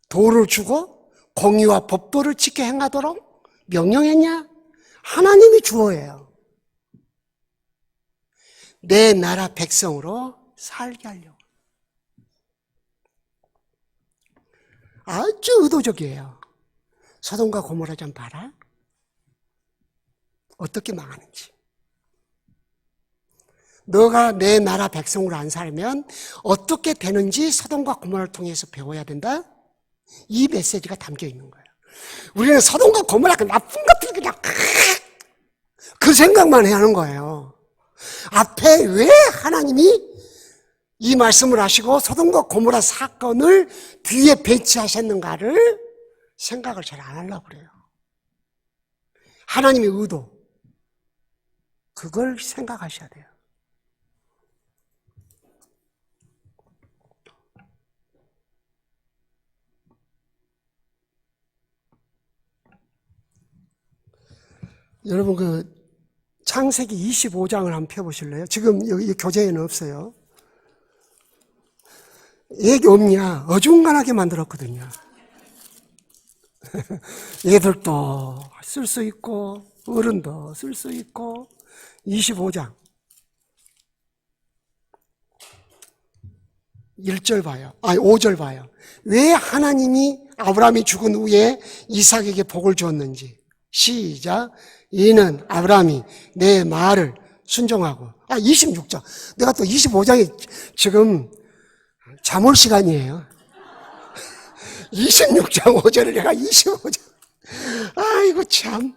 도를 주고 공의와 법도를 지켜 행하도록 명령했냐? 하나님이 주어예요. 내 나라 백성으로 살게 하려고. 아주 의도적이에요. 소돔과 고모라 좀 봐라. 어떻게 망하는지. 너가 내 나라 백성으로 안 살면 어떻게 되는지 소돔과 고모라를 통해서 배워야 된다? 이 메시지가 담겨 있는 거예요. 우리는 소돔과 고모라 그 나쁜 것들 그냥 그 생각만 해야 하는 거예요. 앞에 왜 하나님이 이 말씀을 하시고 소돔과 고모라 사건을 뒤에 배치하셨는가를 생각을 잘 안 하려고 그래요. 하나님의 의도 그걸 생각하셔야 돼요. 여러분 그 창세기 25장을 한번 펴보실래요? 지금 여기 교재에는 없어요. 얘기 없냐? 어중간하게 만들었거든요. 얘들도 쓸 수 있고 어른도 쓸 수 있고 25장 1절 봐요. 아니, 5절 봐요. 왜 하나님이 아브라함이 죽은 후에 이삭에게 복을 주었는지. 시작. 이는 아브라함이 내 말을 순종하고. 26장. 내가 또 25장에 지금 잠올 시간이에요. 26장 5절을 내가 25장. 아이고, 참.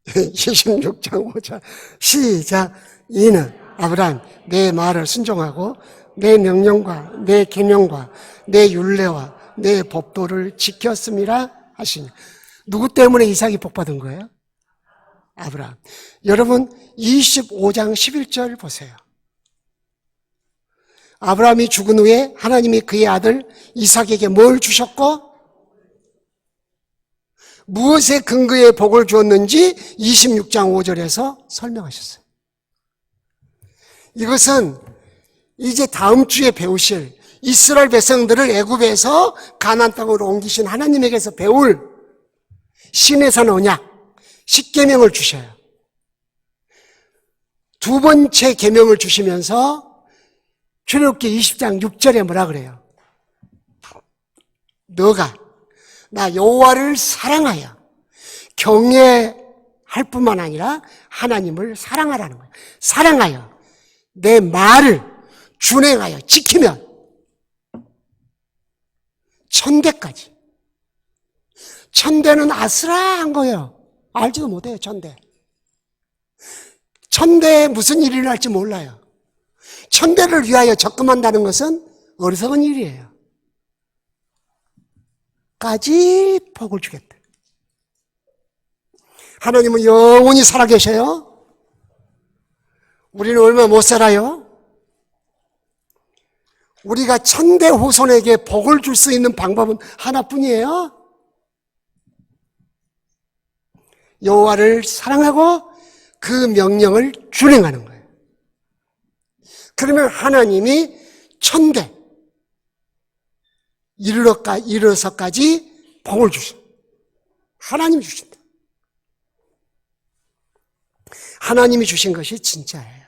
26장 5절. 시작. 이는 아브라함 내 말을 순종하고 내 명령과 내 계명과 내 율례와 내 법도를 지켰음이라 하시니. 누구 때문에 이삭이 복받은 거예요? 아브라함. 여러분 25장 11절 보세요. 아브라함이 죽은 후에 하나님이 그의 아들 이삭에게 뭘 주셨고 무엇에 근거에 복을 주었는지 26장 5절에서 설명하셨어요. 이것은 이제 다음 주에 배우실 이스라엘 백성들을 애굽에서 가나안 땅으로 옮기신 하나님에게서 배울 신의 산 언약, 십계명을 주셔요. 두 번째 계명을 주시면서 출애굽기 20장 6절에 뭐라 그래요? 너가 나 여호와를 사랑하여 경외할 뿐만 아니라 하나님을 사랑하라는 거예요. 사랑하여 내 말을 준행하여 지키면 천대까지. 천대는 아슬아한 거예요. 알지도 못해요, 천대. 천대에 무슨 일이 일어날지 몰라요. 천대를 위하여 적금한다는 것은 어리석은 일이에요. 까지 복을 주겠다. 하나님은 영원히 살아계셔요. 우리는 얼마 못 살아요. 우리가 천대 후손에게 복을 줄 수 있는 방법은 하나뿐이에요. 여호와를 사랑하고 그 명령을 준행하는 거예요. 그러면 하나님이 천대 이르러서까지 복을 주셔. 하나님이 주신다. 하나님이 주신 것이 진짜예요.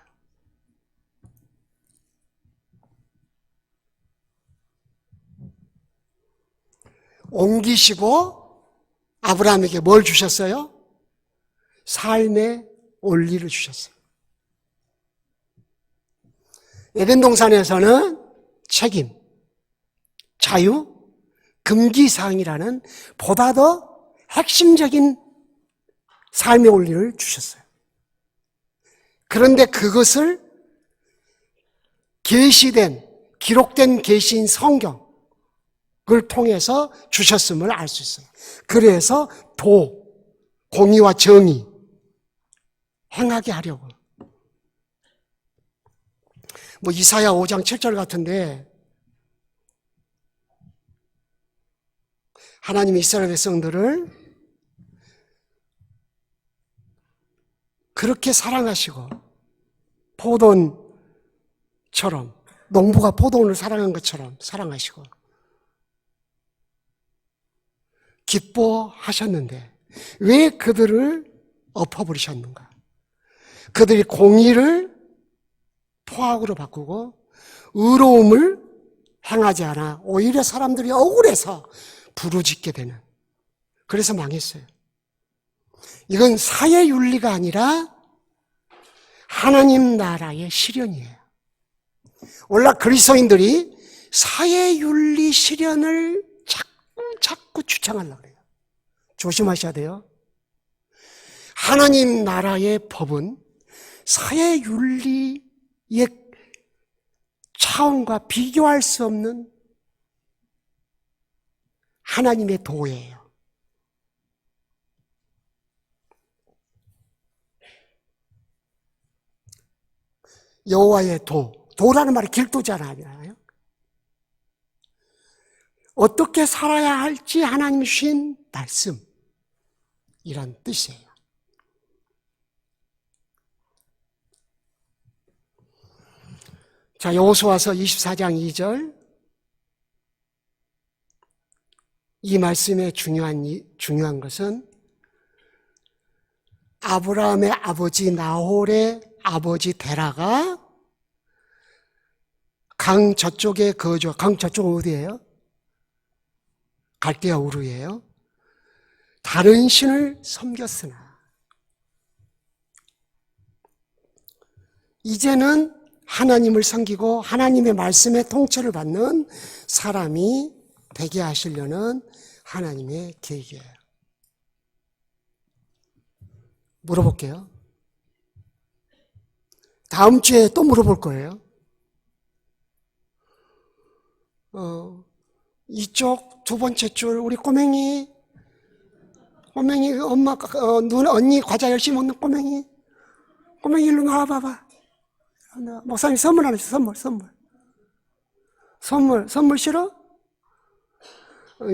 옮기시고 아브라함에게 뭘 주셨어요? 삶의 원리를 주셨어요. 에덴 동산에서는 책임, 자유, 금기사항이라는 보다 더 핵심적인 삶의 원리를 주셨어요. 그런데 그것을 계시된, 기록된 계시인 성경을 통해서 주셨음을 알 수 있어요. 그래서 공의와 정의 행하게 하려고. 이사야 5장 7절 같은데 하나님이 이스라엘 백성들을 그렇게 사랑하시고 포도원처럼 농부가 포도원을 사랑한 것처럼 사랑하시고 기뻐하셨는데 왜 그들을 엎어버리셨는가? 그들이 공의를 포악으로 바꾸고 의로움을 행하지 않아 오히려 사람들이 억울해서 부르짖게 되는, 그래서 망했어요. 이건 사회윤리가 아니라 하나님 나라의 실현이에요. 원래 그리스도인들이 사회윤리 실현을 자꾸 주창하려고 그래요. 조심하셔야 돼요. 하나님 나라의 법은 사회윤리의 차원과 비교할 수 없는 하나님의 도예요. 여호와의 도라는 말이 길도잖아요. 어떻게 살아야 할지 하나님이 주신 말씀이란 뜻이에요. 자, 여호수아서 24장 2절. 이 말씀의 중요한 것은 아브라함의 아버지 나홀의 아버지 데라가 강 저쪽에 거주, 강 저쪽은 어디예요? 갈대아 우르예요. 다른 신을 섬겼으나 이제는 하나님을 섬기고 하나님의 말씀에 통치를 받는 사람이 되게 하시려는 하나님의 계획이에요. 물어볼게요. 다음 주에 또 물어볼 거예요. 이쪽 두 번째 줄 우리 꼬맹이 엄마 언니 과자 열심히 먹는 꼬맹이 일로 나와봐봐. 목사님 선물 하나 줘. 선물 싫어?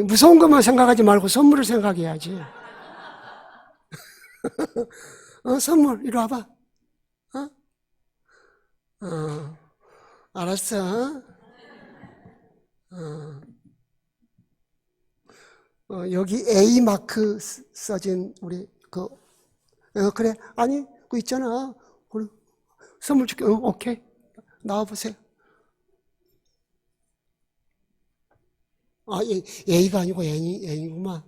무서운 것만 생각하지 말고 선물을 생각해야지. 선물 이리 와봐. 알았어. 여기 A 마크 써진 우리 그래 아니 그 있잖아. 선물 줄게. 오케이. 나와보세요. A가 아니고 N이구만.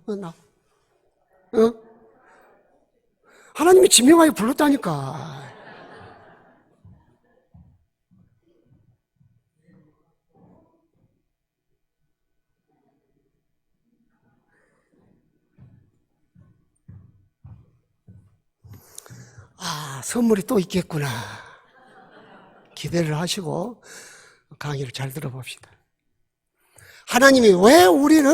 하나님이 지명하여 불렀다니까. 선물이 또 있겠구나. 기대를 하시고 강의를 잘 들어봅시다. 하나님이 왜 우리를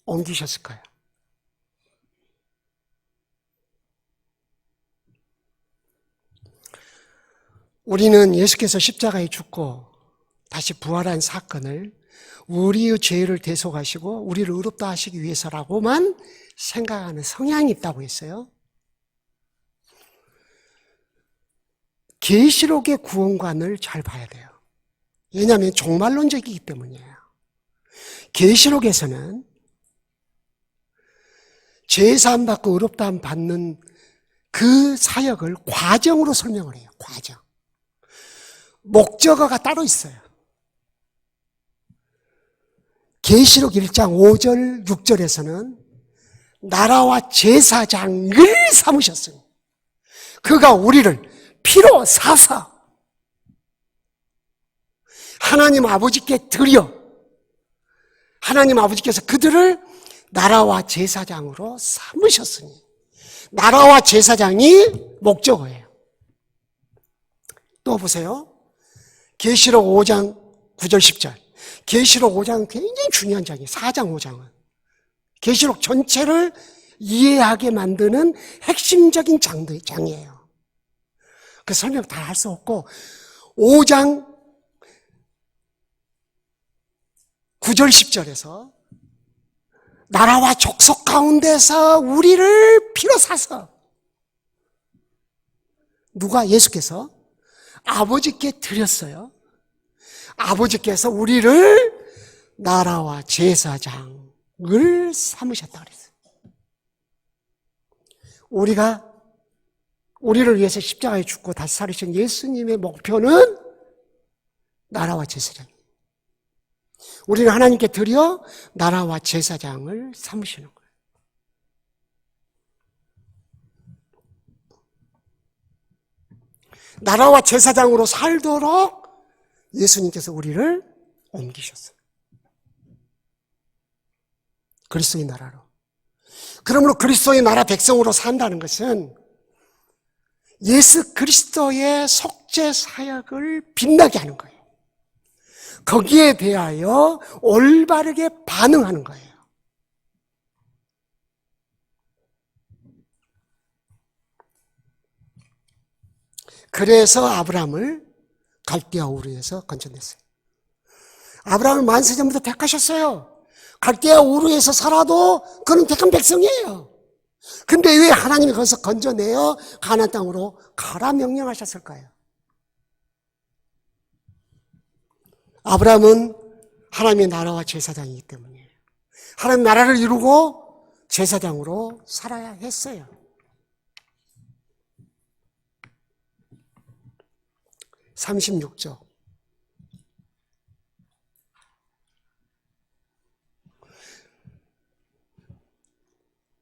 옮기셨을까요? 우리는 예수께서 십자가에 죽고 다시 부활한 사건을 우리의 죄를 대속하시고 우리를 의롭다 하시기 위해서라고만 생각하는 성향이 있다고 했어요. 계시록의 구원관을 잘 봐야 돼요. 왜냐하면 종말론적이기 때문이에요. 계시록에서는 죄사함 받고 의롭다함 받는 그 사역을 과정으로 설명을 해요. 과정. 목적어가 따로 있어요. 계시록 1장 5절 6절에서는 나라와 제사장을 삼으셨으니 그가 우리를 피로 사서 하나님 아버지께 드려 하나님 아버지께서 그들을 나라와 제사장으로 삼으셨으니 나라와 제사장이 목적어예요. 또 보세요. 계시록 5장 9절 10절. 계시록 5장은 굉장히 중요한 장이에요. 4장 5장은. 계시록 전체를 이해하게 만드는 핵심적인 장이에요. 그 설명 다 할 수 없고 5장 9절 10절에서 나라와 족속 가운데서 우리를 피로 사서 누가 예수께서 아버지께 드렸어요. 아버지께서 우리를 나라와 제사장을 삼으셨다 그랬어요. 우리를 위해서 십자가에 죽고 다시 살으신 예수님의 목표는 나라와 제사장이에요. 우리는 하나님께 드려 나라와 제사장을 삼으시는 거예요. 나라와 제사장으로 살도록 예수님께서 우리를 옮기셨어요. 그리스도의 나라로. 그러므로 그리스도의 나라 백성으로 산다는 것은 예수 그리스도의 속죄 사역을 빛나게 하는 거예요. 거기에 대하여 올바르게 반응하는 거예요. 그래서 아브라함을 갈대아 우르에서 건져냈어요. 아브라함을 만세전부터 택하셨어요. 갈대아 우르에서 살아도 그는 택한 백성이에요. 근데 왜 하나님이 거기서 건져내어 가나안 땅으로 가라 명령하셨을까요? 아브라함은 하나님의 나라와 제사장이기 때문이에요. 하나님 나라를 이루고 제사장으로 살아야 했어요. 36쪽.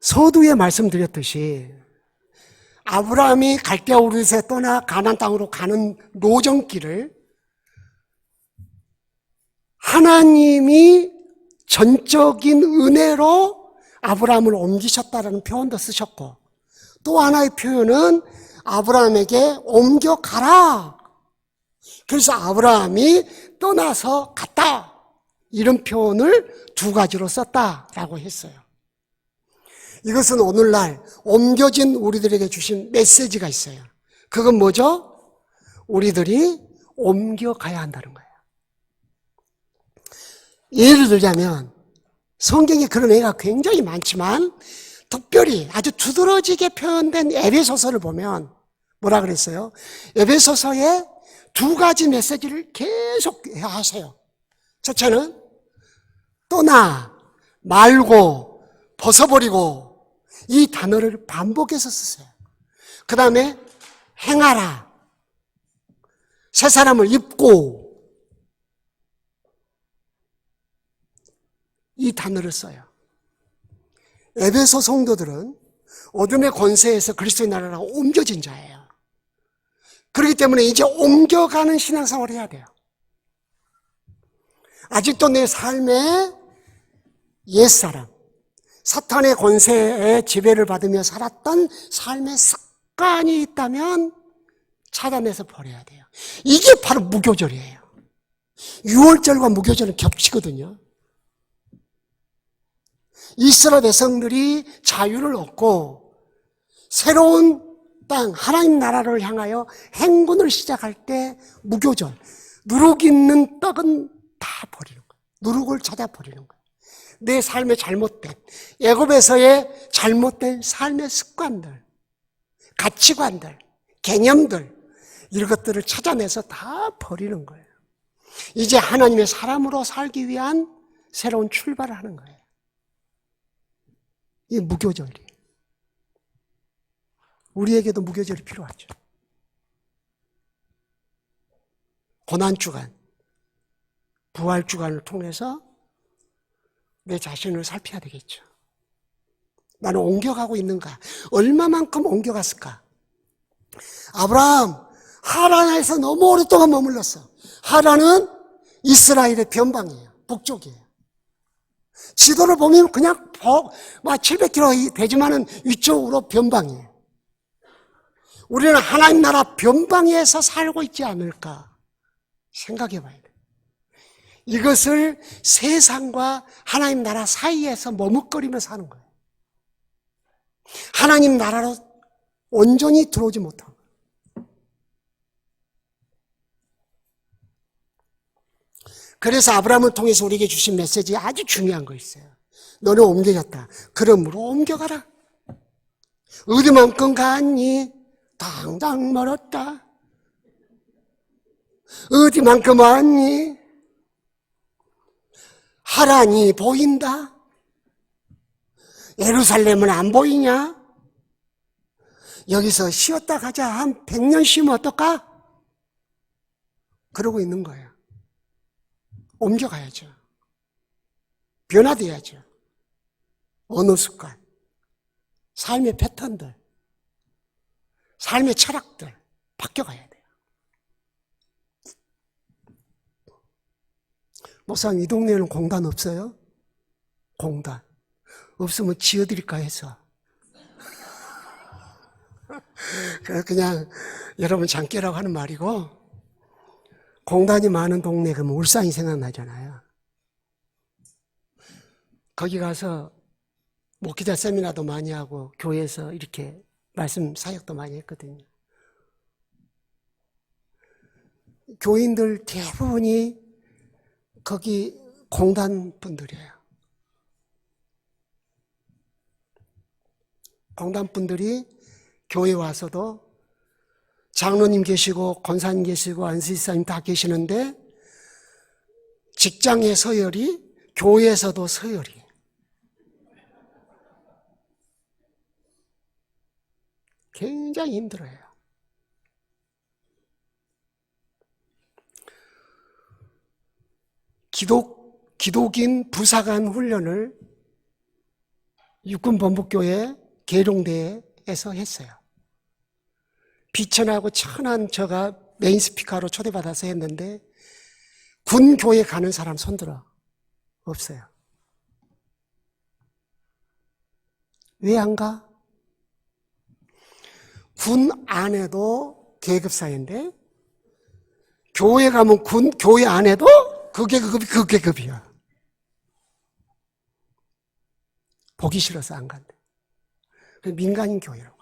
서두에 말씀드렸듯이 아브라함이 갈대아 우르에 떠나 가나안 땅으로 가는 노정길을 하나님이 전적인 은혜로 아브라함을 옮기셨다라는 표현도 쓰셨고, 또 하나의 표현은 아브라함에게 옮겨가라. 그래서 아브라함이 떠나서 갔다. 이런 표현을 두 가지로 썼다라고 했어요. 이것은 오늘날 옮겨진 우리들에게 주신 메시지가 있어요. 그건 뭐죠? 우리들이 옮겨가야 한다는 거예요. 예를 들자면 성경에 그런 예가 굉장히 많지만 특별히 아주 두드러지게 표현된 에베소서를 보면 뭐라 그랬어요? 에베소서에 두 가지 메시지를 계속 하세요. 첫째는 떠나, 말고, 벗어버리고 이 단어를 반복해서 쓰세요. 그 다음에 행하라, 새 사람을 입고 이 단어를 써요. 에베소 성도들은 어둠의 권세에서 그리스도의 나라로 옮겨진 자예요. 그렇기 때문에 이제 옮겨가는 신앙생활을 해야 돼요. 아직도 내 삶에 옛사람, 사탄의 권세에 지배를 받으며 살았던 삶의 습관이 있다면 찾아내서 버려야 돼요. 이게 바로 무교절이에요. 유월절과 무교절은 겹치거든요. 이스라엘 백성들이 자유를 얻고 새로운 땅, 하나님 나라를 향하여 행군을 시작할 때 무교절, 누룩 있는 떡은 다 버리는 거예요. 누룩을 찾아 버리는 거예요. 내 삶의 잘못된, 애굽에서의 잘못된 삶의 습관들, 가치관들, 개념들, 이런 것들을 찾아내서 다 버리는 거예요. 이제 하나님의 사람으로 살기 위한 새로운 출발을 하는 거예요. 이게 무교절이에요. 우리에게도 무교절이 필요하죠. 고난주간, 부활주간을 통해서 내 자신을 살펴야 되겠죠. 나는 옮겨가고 있는가? 얼마만큼 옮겨갔을까? 아브라함, 하란에서 너무 오랫동안 머물렀어. 하란은 이스라엘의 변방이에요. 북쪽이에요. 지도를 보면 그냥 700km 되지만은 위쪽으로 변방이에요. 우리는 하나님 나라 변방에서 살고 있지 않을까 생각해 봐야 돼요. 이것을 세상과 하나님 나라 사이에서 머뭇거리며 사는 거예요. 하나님 나라로 온전히 들어오지 못하고. 그래서 아브라함을 통해서 우리에게 주신 메시지 아주 중요한 거 있어요. 너는 옮겨졌다. 그러므로 옮겨가라. 어디만큼 갔니? 당장 멀었다. 어디만큼 왔니? 하란이 보인다. 예루살렘은 안 보이냐? 여기서 쉬었다 가자. 한 100년 쉬면 어떨까? 그러고 있는 거예요. 옮겨가야죠. 변화돼야죠. 언어 습관, 삶의 패턴들, 삶의 철학들 바뀌어가야 돼요. 목사님, 이 동네에는 공단 없어요? 공단. 없으면 지어드릴까 해서. 그냥 여러분 장깨라고 하는 말이고, 공단이 많은 동네 그러면 울산이 생각나잖아요. 거기 가서 목기자 세미나도 많이 하고 교회에서 이렇게 말씀 사역도 많이 했거든요. 교인들 대부분이 거기 공단 분들이에요. 공단 분들이 교회 와서도 장로님 계시고 권사님 계시고 안수집사님 다 계시는데 직장의 서열이 교회에서도 서열이. 굉장히 힘들어요. 기독인 부사관 훈련을 육군본부교회 계룡대에서 했어요. 비천하고 천한 저가 메인 스피커로 초대받아서 했는데 군교회 가는 사람 손들어. 없어요. 왜 안 가? 군 안에도 계급사회인데 교회 가면 교회 안에도 그 계급이야. 보기 싫어서 안 간대. 민간인 교회라고.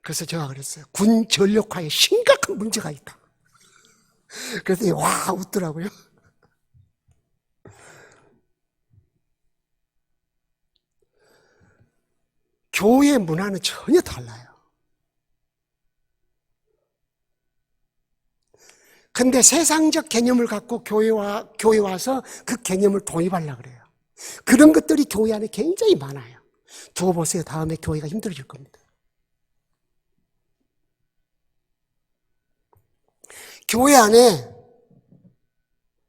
그래서 제가 그랬어요. 군 전력화에 심각한 문제가 있다. 그랬더니 와 웃더라고요. 교회 문화는 전혀 달라요. 근데 세상적 개념을 갖고 교회 와서 그 개념을 도입하려고 그래요. 그런 것들이 교회 안에 굉장히 많아요. 두고 보세요. 다음에 교회가 힘들어질 겁니다. 교회 안에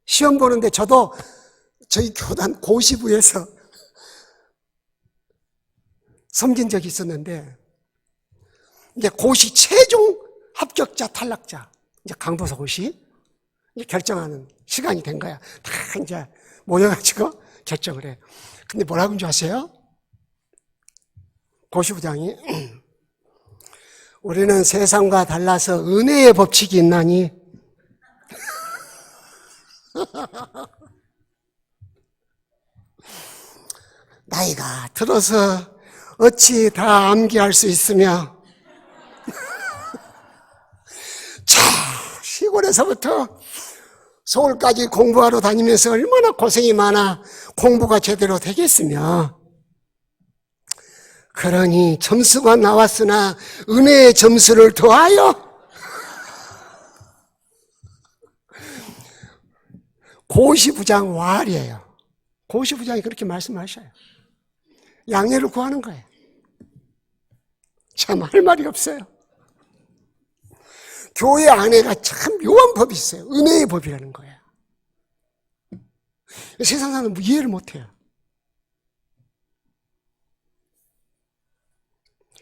시험 보는데 저도 저희 교단 고시부에서 섬긴 적이 있었는데 이제 고시 최종 합격자 탈락자 이제 강도서 고시 이제 결정하는 시간이 된 거야. 다 이제 모여가지고 결정을 해. 근데 뭐라고 하는 줄 아세요? 고시부장이 우리는 세상과 달라서 은혜의 법칙이 있나니 나이가 들어서 어찌 다 암기할 수 있으며 자 시골에서부터 서울까지 공부하러 다니면서 얼마나 고생이 많아 공부가 제대로 되겠으며 그러니 점수가 나왔으나 은혜의 점수를 더하여 고시부장 왈이에요. 고시부장이 그렇게 말씀하셔요. 양해를 구하는 거예요. 참 할 말이 없어요. 교회 안에가 참 묘한 법이 있어요. 은혜의 법이라는 거예요. 세상 사람은 이해를 못해요.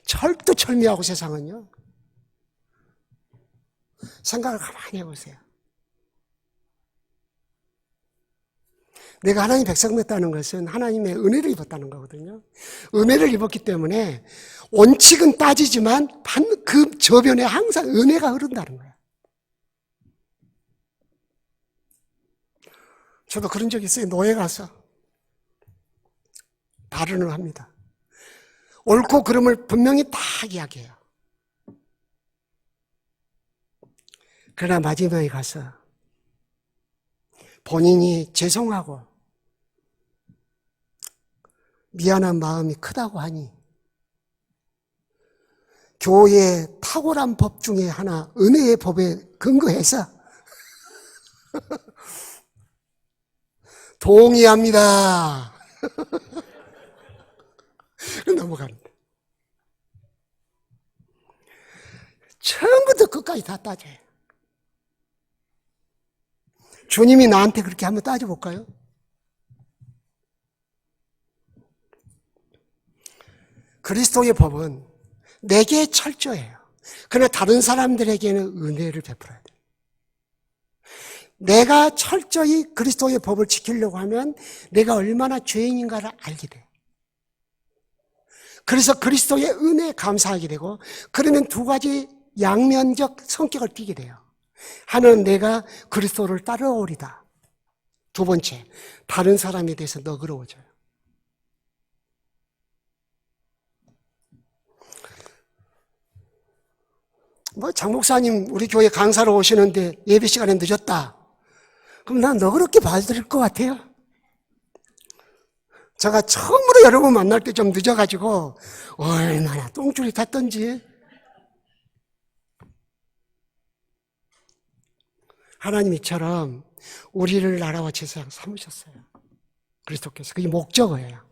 철두철미하고 세상은요. 생각을 가만히 해보세요. 내가 하나님 백성 됐다는 것은 하나님의 은혜를 입었다는 거거든요. 은혜를 입었기 때문에 원칙은 따지지만 그 저변에 항상 은혜가 흐른다는 거예요. 저도 그런 적이 있어요. 노예 가서 발언을 합니다. 옳고 그름을 분명히 딱 이야기해요. 그러나 마지막에 가서 본인이 죄송하고 미안한 마음이 크다고 하니 교회의 탁월한 법 중에 하나 은혜의 법에 근거해서 동의합니다. 넘어갑니다. 처음부터 끝까지 다 따져요. 주님이 나한테 그렇게 한번 따져볼까요? 그리스도의 법은 내게 철저해요. 그러나 다른 사람들에게는 은혜를 베풀어야 돼요. 내가 철저히 그리스도의 법을 지키려고 하면 내가 얼마나 죄인인가를 알게 돼요. 그래서 그리스도의 은혜에 감사하게 되고 그러면 두 가지 양면적 성격을 띠게 돼요. 하나는 내가 그리스도를 따라오리다. 두 번째, 다른 사람에 대해서 너그러워져요. 장 목사님 우리 교회 강사로 오시는데 예배 시간에 늦었다. 그럼 난 너그럽게 봐드릴 것 같아요. 제가 처음으로 여러분 만날 때 좀 늦어가지고 얼마나 똥줄이 탔던지. 하나님 이처럼 우리를 나라와 제사장 삼으셨어요. 그리스도께서. 그게 목적어예요.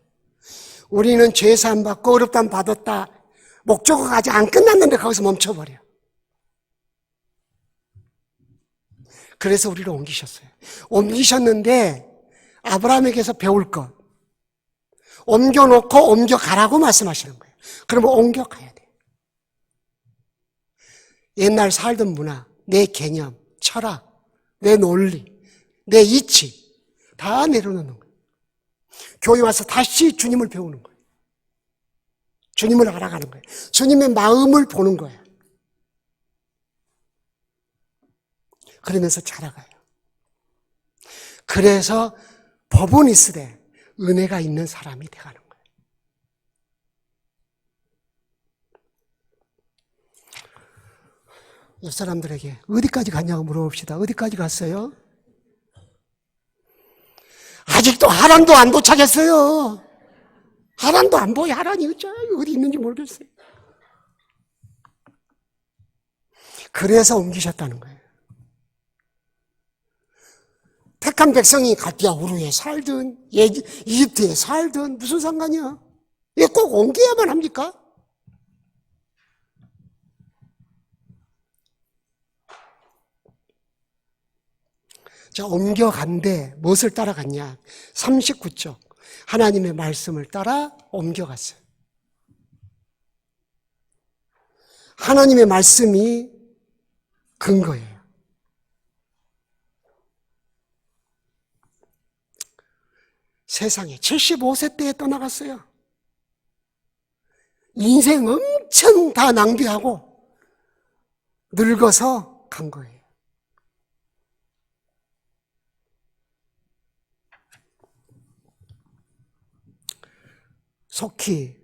우리는 죄사함 받고 어렵다함 받았다. 목적어가 아직 안 끝났는데 거기서 멈춰버려. 그래서 우리를 옮기셨어요. 옮기셨는데 아브라함에게서 배울 것, 옮겨놓고 옮겨가라고 말씀하시는 거예요. 그러면 옮겨가야 돼요. 옛날 살던 문화, 내 개념, 철학, 내 논리, 내 이치 다 내려놓는 거예요. 교회 와서 다시 주님을 배우는 거예요. 주님을 알아가는 거예요. 주님의 마음을 보는 거예요. 그러면서 자라가요. 그래서 법은 있으되 은혜가 있는 사람이 되가는 거예요. 옆 사람들에게 어디까지 갔냐고 물어봅시다. 어디까지 갔어요? 아직도 하란도 안 도착했어요. 하란도 안 보여. 하란이 어디 있는지 모르겠어요. 그래서 옮기셨다는 거예요. 택한 백성이 갈대아 우르에 살든 이집트에 살든 무슨 상관이야? 왜 꼭 옮겨야만 합니까? 자, 옮겨간데 무엇을 따라갔냐? 39쪽 하나님의 말씀을 따라 옮겨갔어요. 하나님의 말씀이 근거예요. 세상에 75세 때에 떠나갔어요. 인생 엄청 다 낭비하고 늙어서 간 거예요. 속히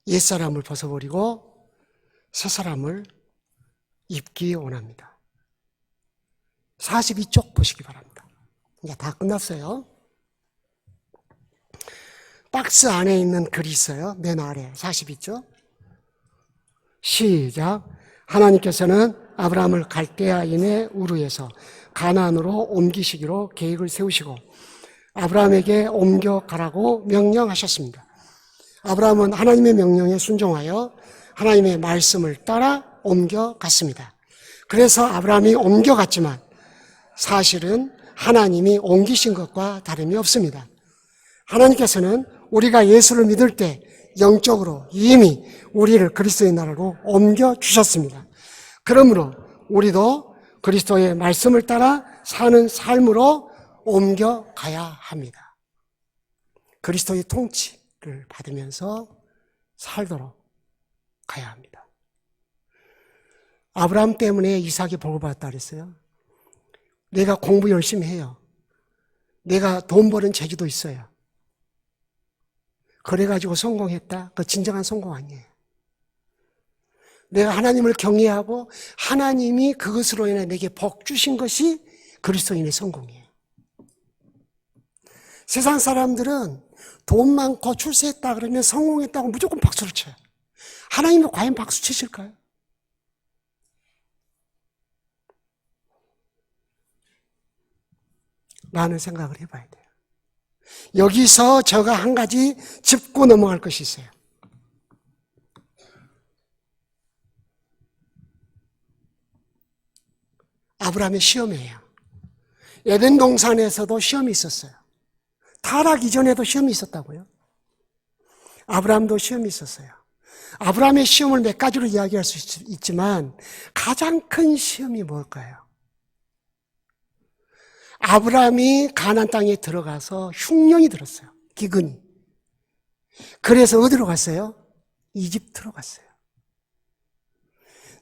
옛사람을 벗어버리고 새사람을 입기 원합니다. 42쪽 보시기 바랍니다. 이제 다 끝났어요. 박스 안에 있는 글이 있어요. 맨 아래 42쪽. 시작. 하나님께서는 아브라함을 갈대아인의 우르에서 가나안으로 옮기시기로 계획을 세우시고 아브라함에게 옮겨가라고 명령하셨습니다. 아브라함은 하나님의 명령에 순종하여 하나님의 말씀을 따라 옮겨갔습니다. 그래서 아브라함이 옮겨갔지만 사실은 하나님이 옮기신 것과 다름이 없습니다. 하나님께서는 우리가 예수를 믿을 때 영적으로 이미 우리를 그리스도의 나라로 옮겨주셨습니다. 그러므로 우리도 그리스도의 말씀을 따라 사는 삶으로 옮겨가야 합니다. 그리스도의 통치를 받으면서 살도록 가야 합니다. 아브라함 때문에 이삭이 복을 받았다 그랬어요. 내가 공부 열심히 해요. 내가 돈 버는 재주도 있어요. 그래가지고 성공했다? 그 진정한 성공 아니에요. 내가 하나님을 경외하고 하나님이 그것으로 인해 내게 복 주신 것이 그리스도인의 성공이에요. 세상 사람들은 돈 많고 출세했다 그러면 성공했다고 무조건 박수를 쳐요. 하나님이 과연 박수 치실까요? 라는 생각을 해봐야 돼요. 여기서 제가 한 가지 짚고 넘어갈 것이 있어요. 아브라함의 시험이에요. 에덴 동산에서도 시험이 있었어요. 타락 이전에도 시험이 있었다고요. 아브라함도 시험이 있었어요. 아브라함의 시험을 몇 가지로 이야기할 수 있지만 가장 큰 시험이 뭘까요? 아브라함이 가나안 땅에 들어가서 흉년이 들었어요. 기근이. 그래서 어디로 갔어요? 이집트로 갔어요.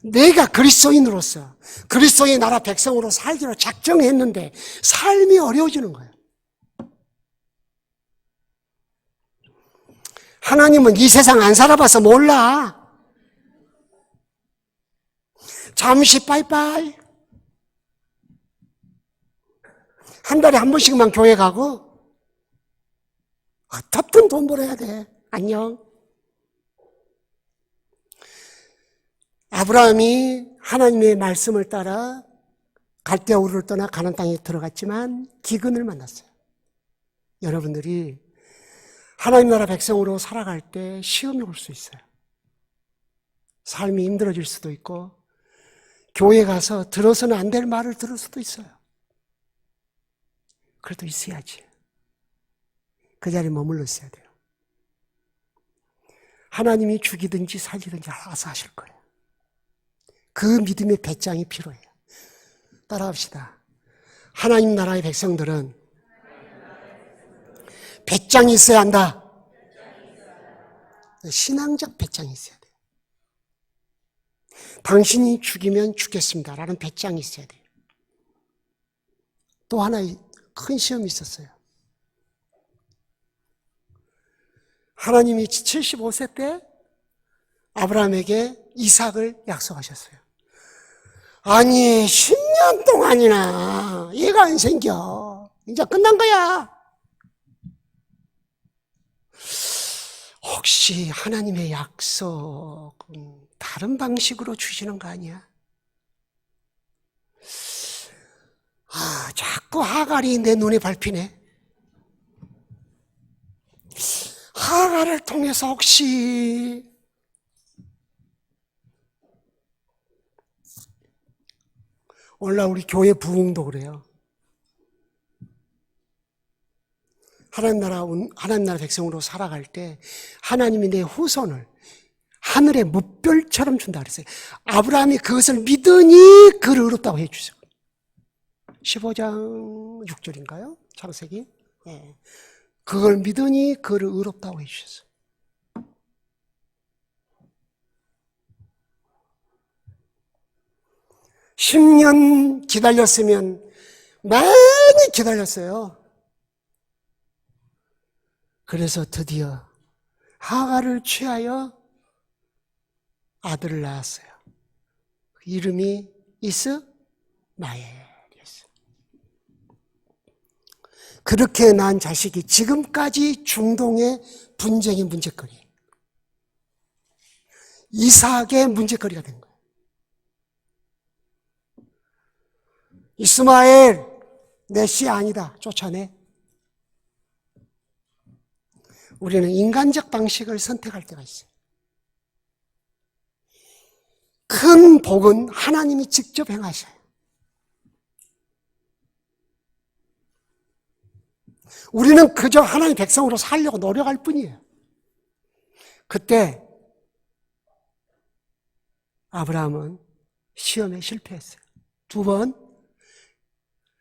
내가 그리스도인으로서 그리스도의 나라 백성으로 살기로 작정했는데 삶이 어려워지는 거예요. 하나님은 이 세상 안 살아봐서 몰라. 잠시 빠이빠이. 한 달에 한 번씩만 교회 가고 어떻든 돈 벌어야 돼. 안녕. 아브라함이 하나님의 말씀을 따라 갈대아 우르를 떠나 가나안 땅에 들어갔지만 기근을 만났어요. 여러분들이 하나님 나라 백성으로 살아갈 때 시험이 올 수 있어요. 삶이 힘들어질 수도 있고 교회 가서 들어서는 안 될 말을 들을 수도 있어요. 그래도 있어야지. 그 자리에 머물러 있어야 돼요. 하나님이 죽이든지 살리든지 알아서 하실 거예요. 그 믿음의 배짱이 필요해요. 따라합시다. 하나님 나라의 백성들은 배짱이 있어야 한다. 신앙적 배짱이 있어야 돼요. 당신이 죽이면 죽겠습니다 라는 배짱이 있어야 돼요. 또 하나의 큰 시험이 있었어요. 하나님이 75세 때 아브라함에게 이삭을 약속하셨어요. 아니 10년 동안이나 얘가 안 생겨. 이제 끝난 거야. 혹시 하나님의 약속은 다른 방식으로 주시는 거 아니야? 자꾸 하갈이 내 눈에 밟히네. 하갈을 통해서 혹시 오늘날 우리 교회 부흥도 그래요. 하나님 나라 백성으로 살아갈 때 하나님이 내 후손을 하늘의 무별처럼 준다 그랬어요. 아브라함이 그것을 믿으니 그를 의롭다고 해주세요. 15장 6절인가요? 창세기. 네. 그걸 믿으니 그를 의롭다고 해주셨어요. (10년) 기다렸으면 많이 기다렸어요. 그래서 드디어 하갈을 취하여 아들을 낳았어요. 이름이 이스마엘이었어요. 그렇게 낳은 자식이 지금까지 중동의 분쟁의 문제거리, 이삭의 문제거리가 된 거예요. 이스마엘, 내 씨 아니다. 쫓아내. 우리는 인간적 방식을 선택할 때가 있어요. 큰 복은 하나님이 직접 행하셔요. 우리는 그저 하나님의 백성으로 살려고 노력할 뿐이에요. 그때 아브라함은 시험에 실패했어요. 2번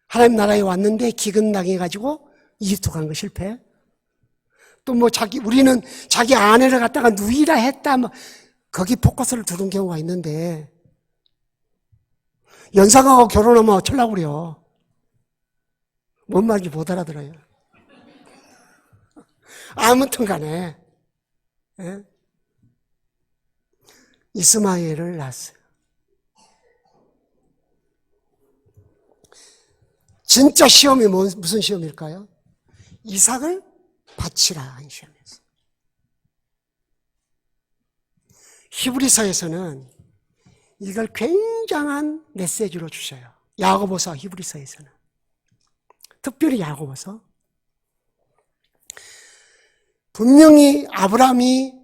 하나님 나라에 왔는데 기근 당해가지고 이집트 간 거 실패. 또 우리는 자기 아내를 갖다가 누이라 했다, 거기 포커스를 두는 경우가 있는데, 연상하고 결혼하면 어쩌려고 그래요? 뭔 말인지 못 알아들어요. 아무튼 간에, 예? 이스마엘을 낳았어요. 진짜 시험이 무슨 시험일까요? 이삭을 바치라 한 시험이었어요. 히브리서에서는 이걸 굉장한 메시지로 주셔요. 야고보서, 히브리서에서는. 특별히 야고보서. 분명히 아브라함이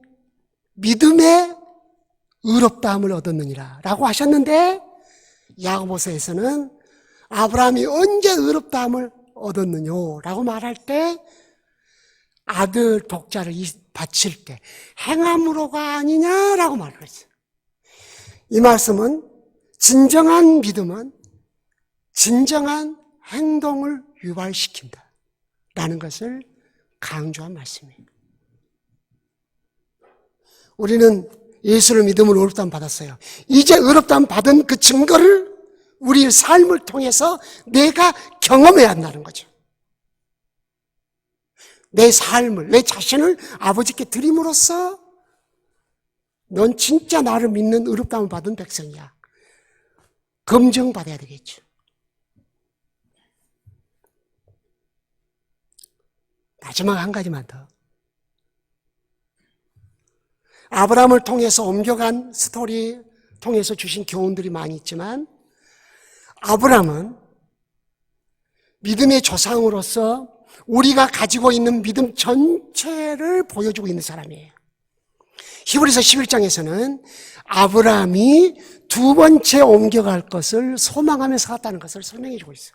믿음의 의롭다함을 얻었느니라 라고 하셨는데, 야고보서에서는 아브라함이 언제 의롭다함을 얻었느냐 라고 말할 때 아들 독자를 바칠 때 행함으로가 아니냐라고 말을 했어요. 이 말씀은 진정한 믿음은 진정한 행동을 유발시킨다 라는 것을 강조한 말씀이에요. 우리는 예수를 믿음으로 의롭다함 받았어요. 이제 의롭다함 받은 그 증거를 우리 삶을 통해서 내가 경험해야 한다는 거죠. 내 삶을, 내 자신을 아버지께 드림으로써 넌 진짜 나를 믿는 의롭다함을 받은 백성이야. 검증받아야 되겠죠. 마지막 한 가지만 더. 아브라함을 통해서 옮겨간 스토리 통해서 주신 교훈들이 많이 있지만 아브라함은 믿음의 조상으로서 우리가 가지고 있는 믿음 전체를 보여주고 있는 사람이에요. 히브리서 11장에서는 아브라함이 2번째 옮겨갈 것을 소망하며 살았다는 것을 설명해 주고 있어요.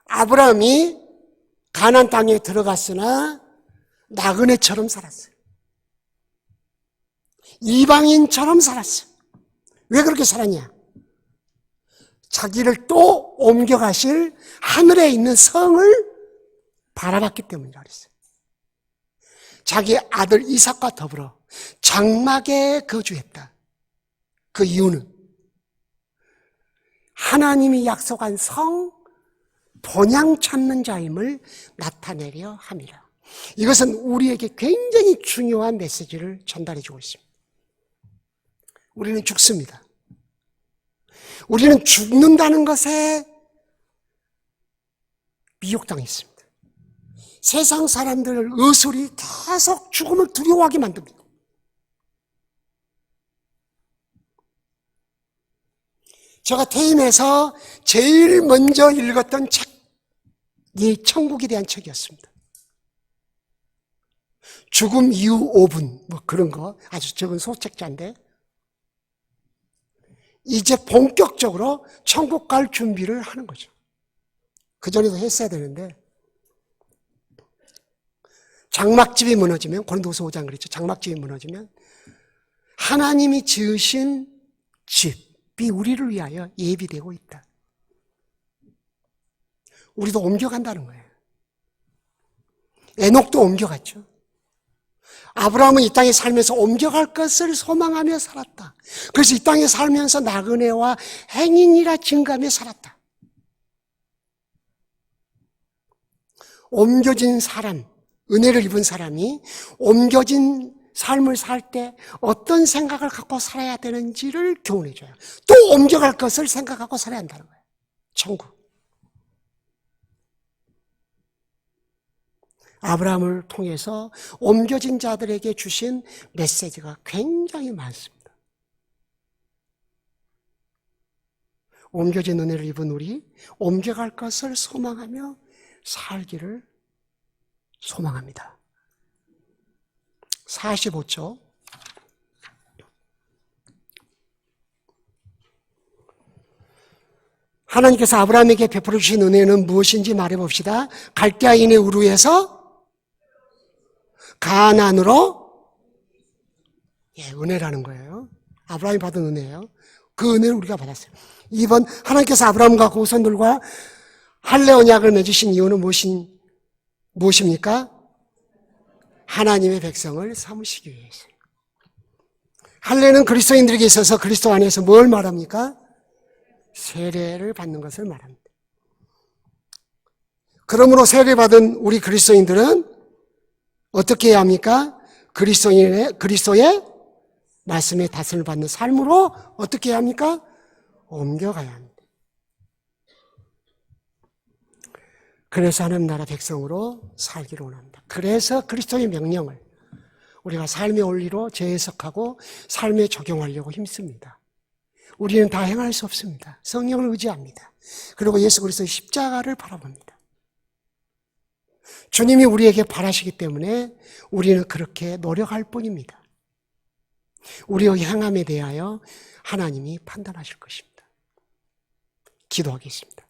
아브라함이 가나안 땅에 들어갔으나 나그네처럼 살았어요. 이방인처럼 살았어요. 왜 그렇게 살았냐? 자기를 또 옮겨가실 하늘에 있는 성을 바라봤기 때문이라 그랬어요. 자기 아들 이삭과 더불어 장막에 거주했다. 그 이유는 하나님이 약속한 성 본향 찾는 자임을 나타내려 함이라. 이것은 우리에게 굉장히 중요한 메시지를 전달해 주고 있습니다. 우리는 죽습니다. 우리는 죽는다는 것에 미혹당했습니다. 세상 사람들 의술이 계속 죽음을 두려워하게 만듭니다. 제가 퇴임해서 제일 먼저 읽었던 책이 천국에 대한 책이었습니다. 죽음 이후 5분 뭐 그런 거 아주 적은 소책자인데 이제 본격적으로 천국 갈 준비를 하는 거죠. 그전에도 했어야 되는데 장막집이 무너지면 고린도후서 5장 그랬죠. 장막집이 무너지면 하나님이 지으신 집이 우리를 위하여 예비되고 있다. 우리도 옮겨간다는 거예요. 에녹도 옮겨갔죠. 아브라함은 이 땅에 살면서 옮겨갈 것을 소망하며 살았다. 그래서 이 땅에 살면서 나그네와 행인이라 증감해 살았다. 옮겨진 사람, 은혜를 입은 사람이 옮겨진 삶을 살 때 어떤 생각을 갖고 살아야 되는지를 교훈해줘요. 또 옮겨갈 것을 생각하고 살아야 한다는 거예요. 천국. 아브라함을 통해서 옮겨진 자들에게 주신 메시지가 굉장히 많습니다. 옮겨진 은혜를 입은 우리, 옮겨갈 것을 소망하며 살기를 소망합니다. 45초. 하나님께서 아브라함에게 베풀어 주신 은혜는 무엇인지 말해봅시다. 갈대아인의 우르에서 가나안으로, 은혜라는 거예요. 아브라함이 받은 은혜예요. 그 은혜를 우리가 받았어요. 2번, 하나님께서 아브라함과 고선들과 할례 언약을 맺으신 이유는 무엇입니까? 하나님의 백성을 삼으시기 위해서요. 할례는 그리스도인들에게 있어서 그리스도 안에서 뭘 말합니까? 세례를 받는 것을 말합니다. 그러므로 세례받은 우리 그리스도인들은 어떻게 해야 합니까? 그리스도의 말씀에 다스림을 받는 삶으로 어떻게 해야 합니까? 옮겨가야 합니다. 그래서 하나님 나라 백성으로 살기를 원합니다. 그래서 그리스도의 명령을 우리가 삶의 원리로 재해석하고 삶에 적용하려고 힘씁니다. 우리는 다 행할 수 없습니다. 성령을 의지합니다. 그리고 예수 그리스도의 십자가를 바라봅니다. 주님이 우리에게 바라시기 때문에 우리는 그렇게 노력할 뿐입니다. 우리의 행함에 대하여 하나님이 판단하실 것입니다. 기도하겠습니다.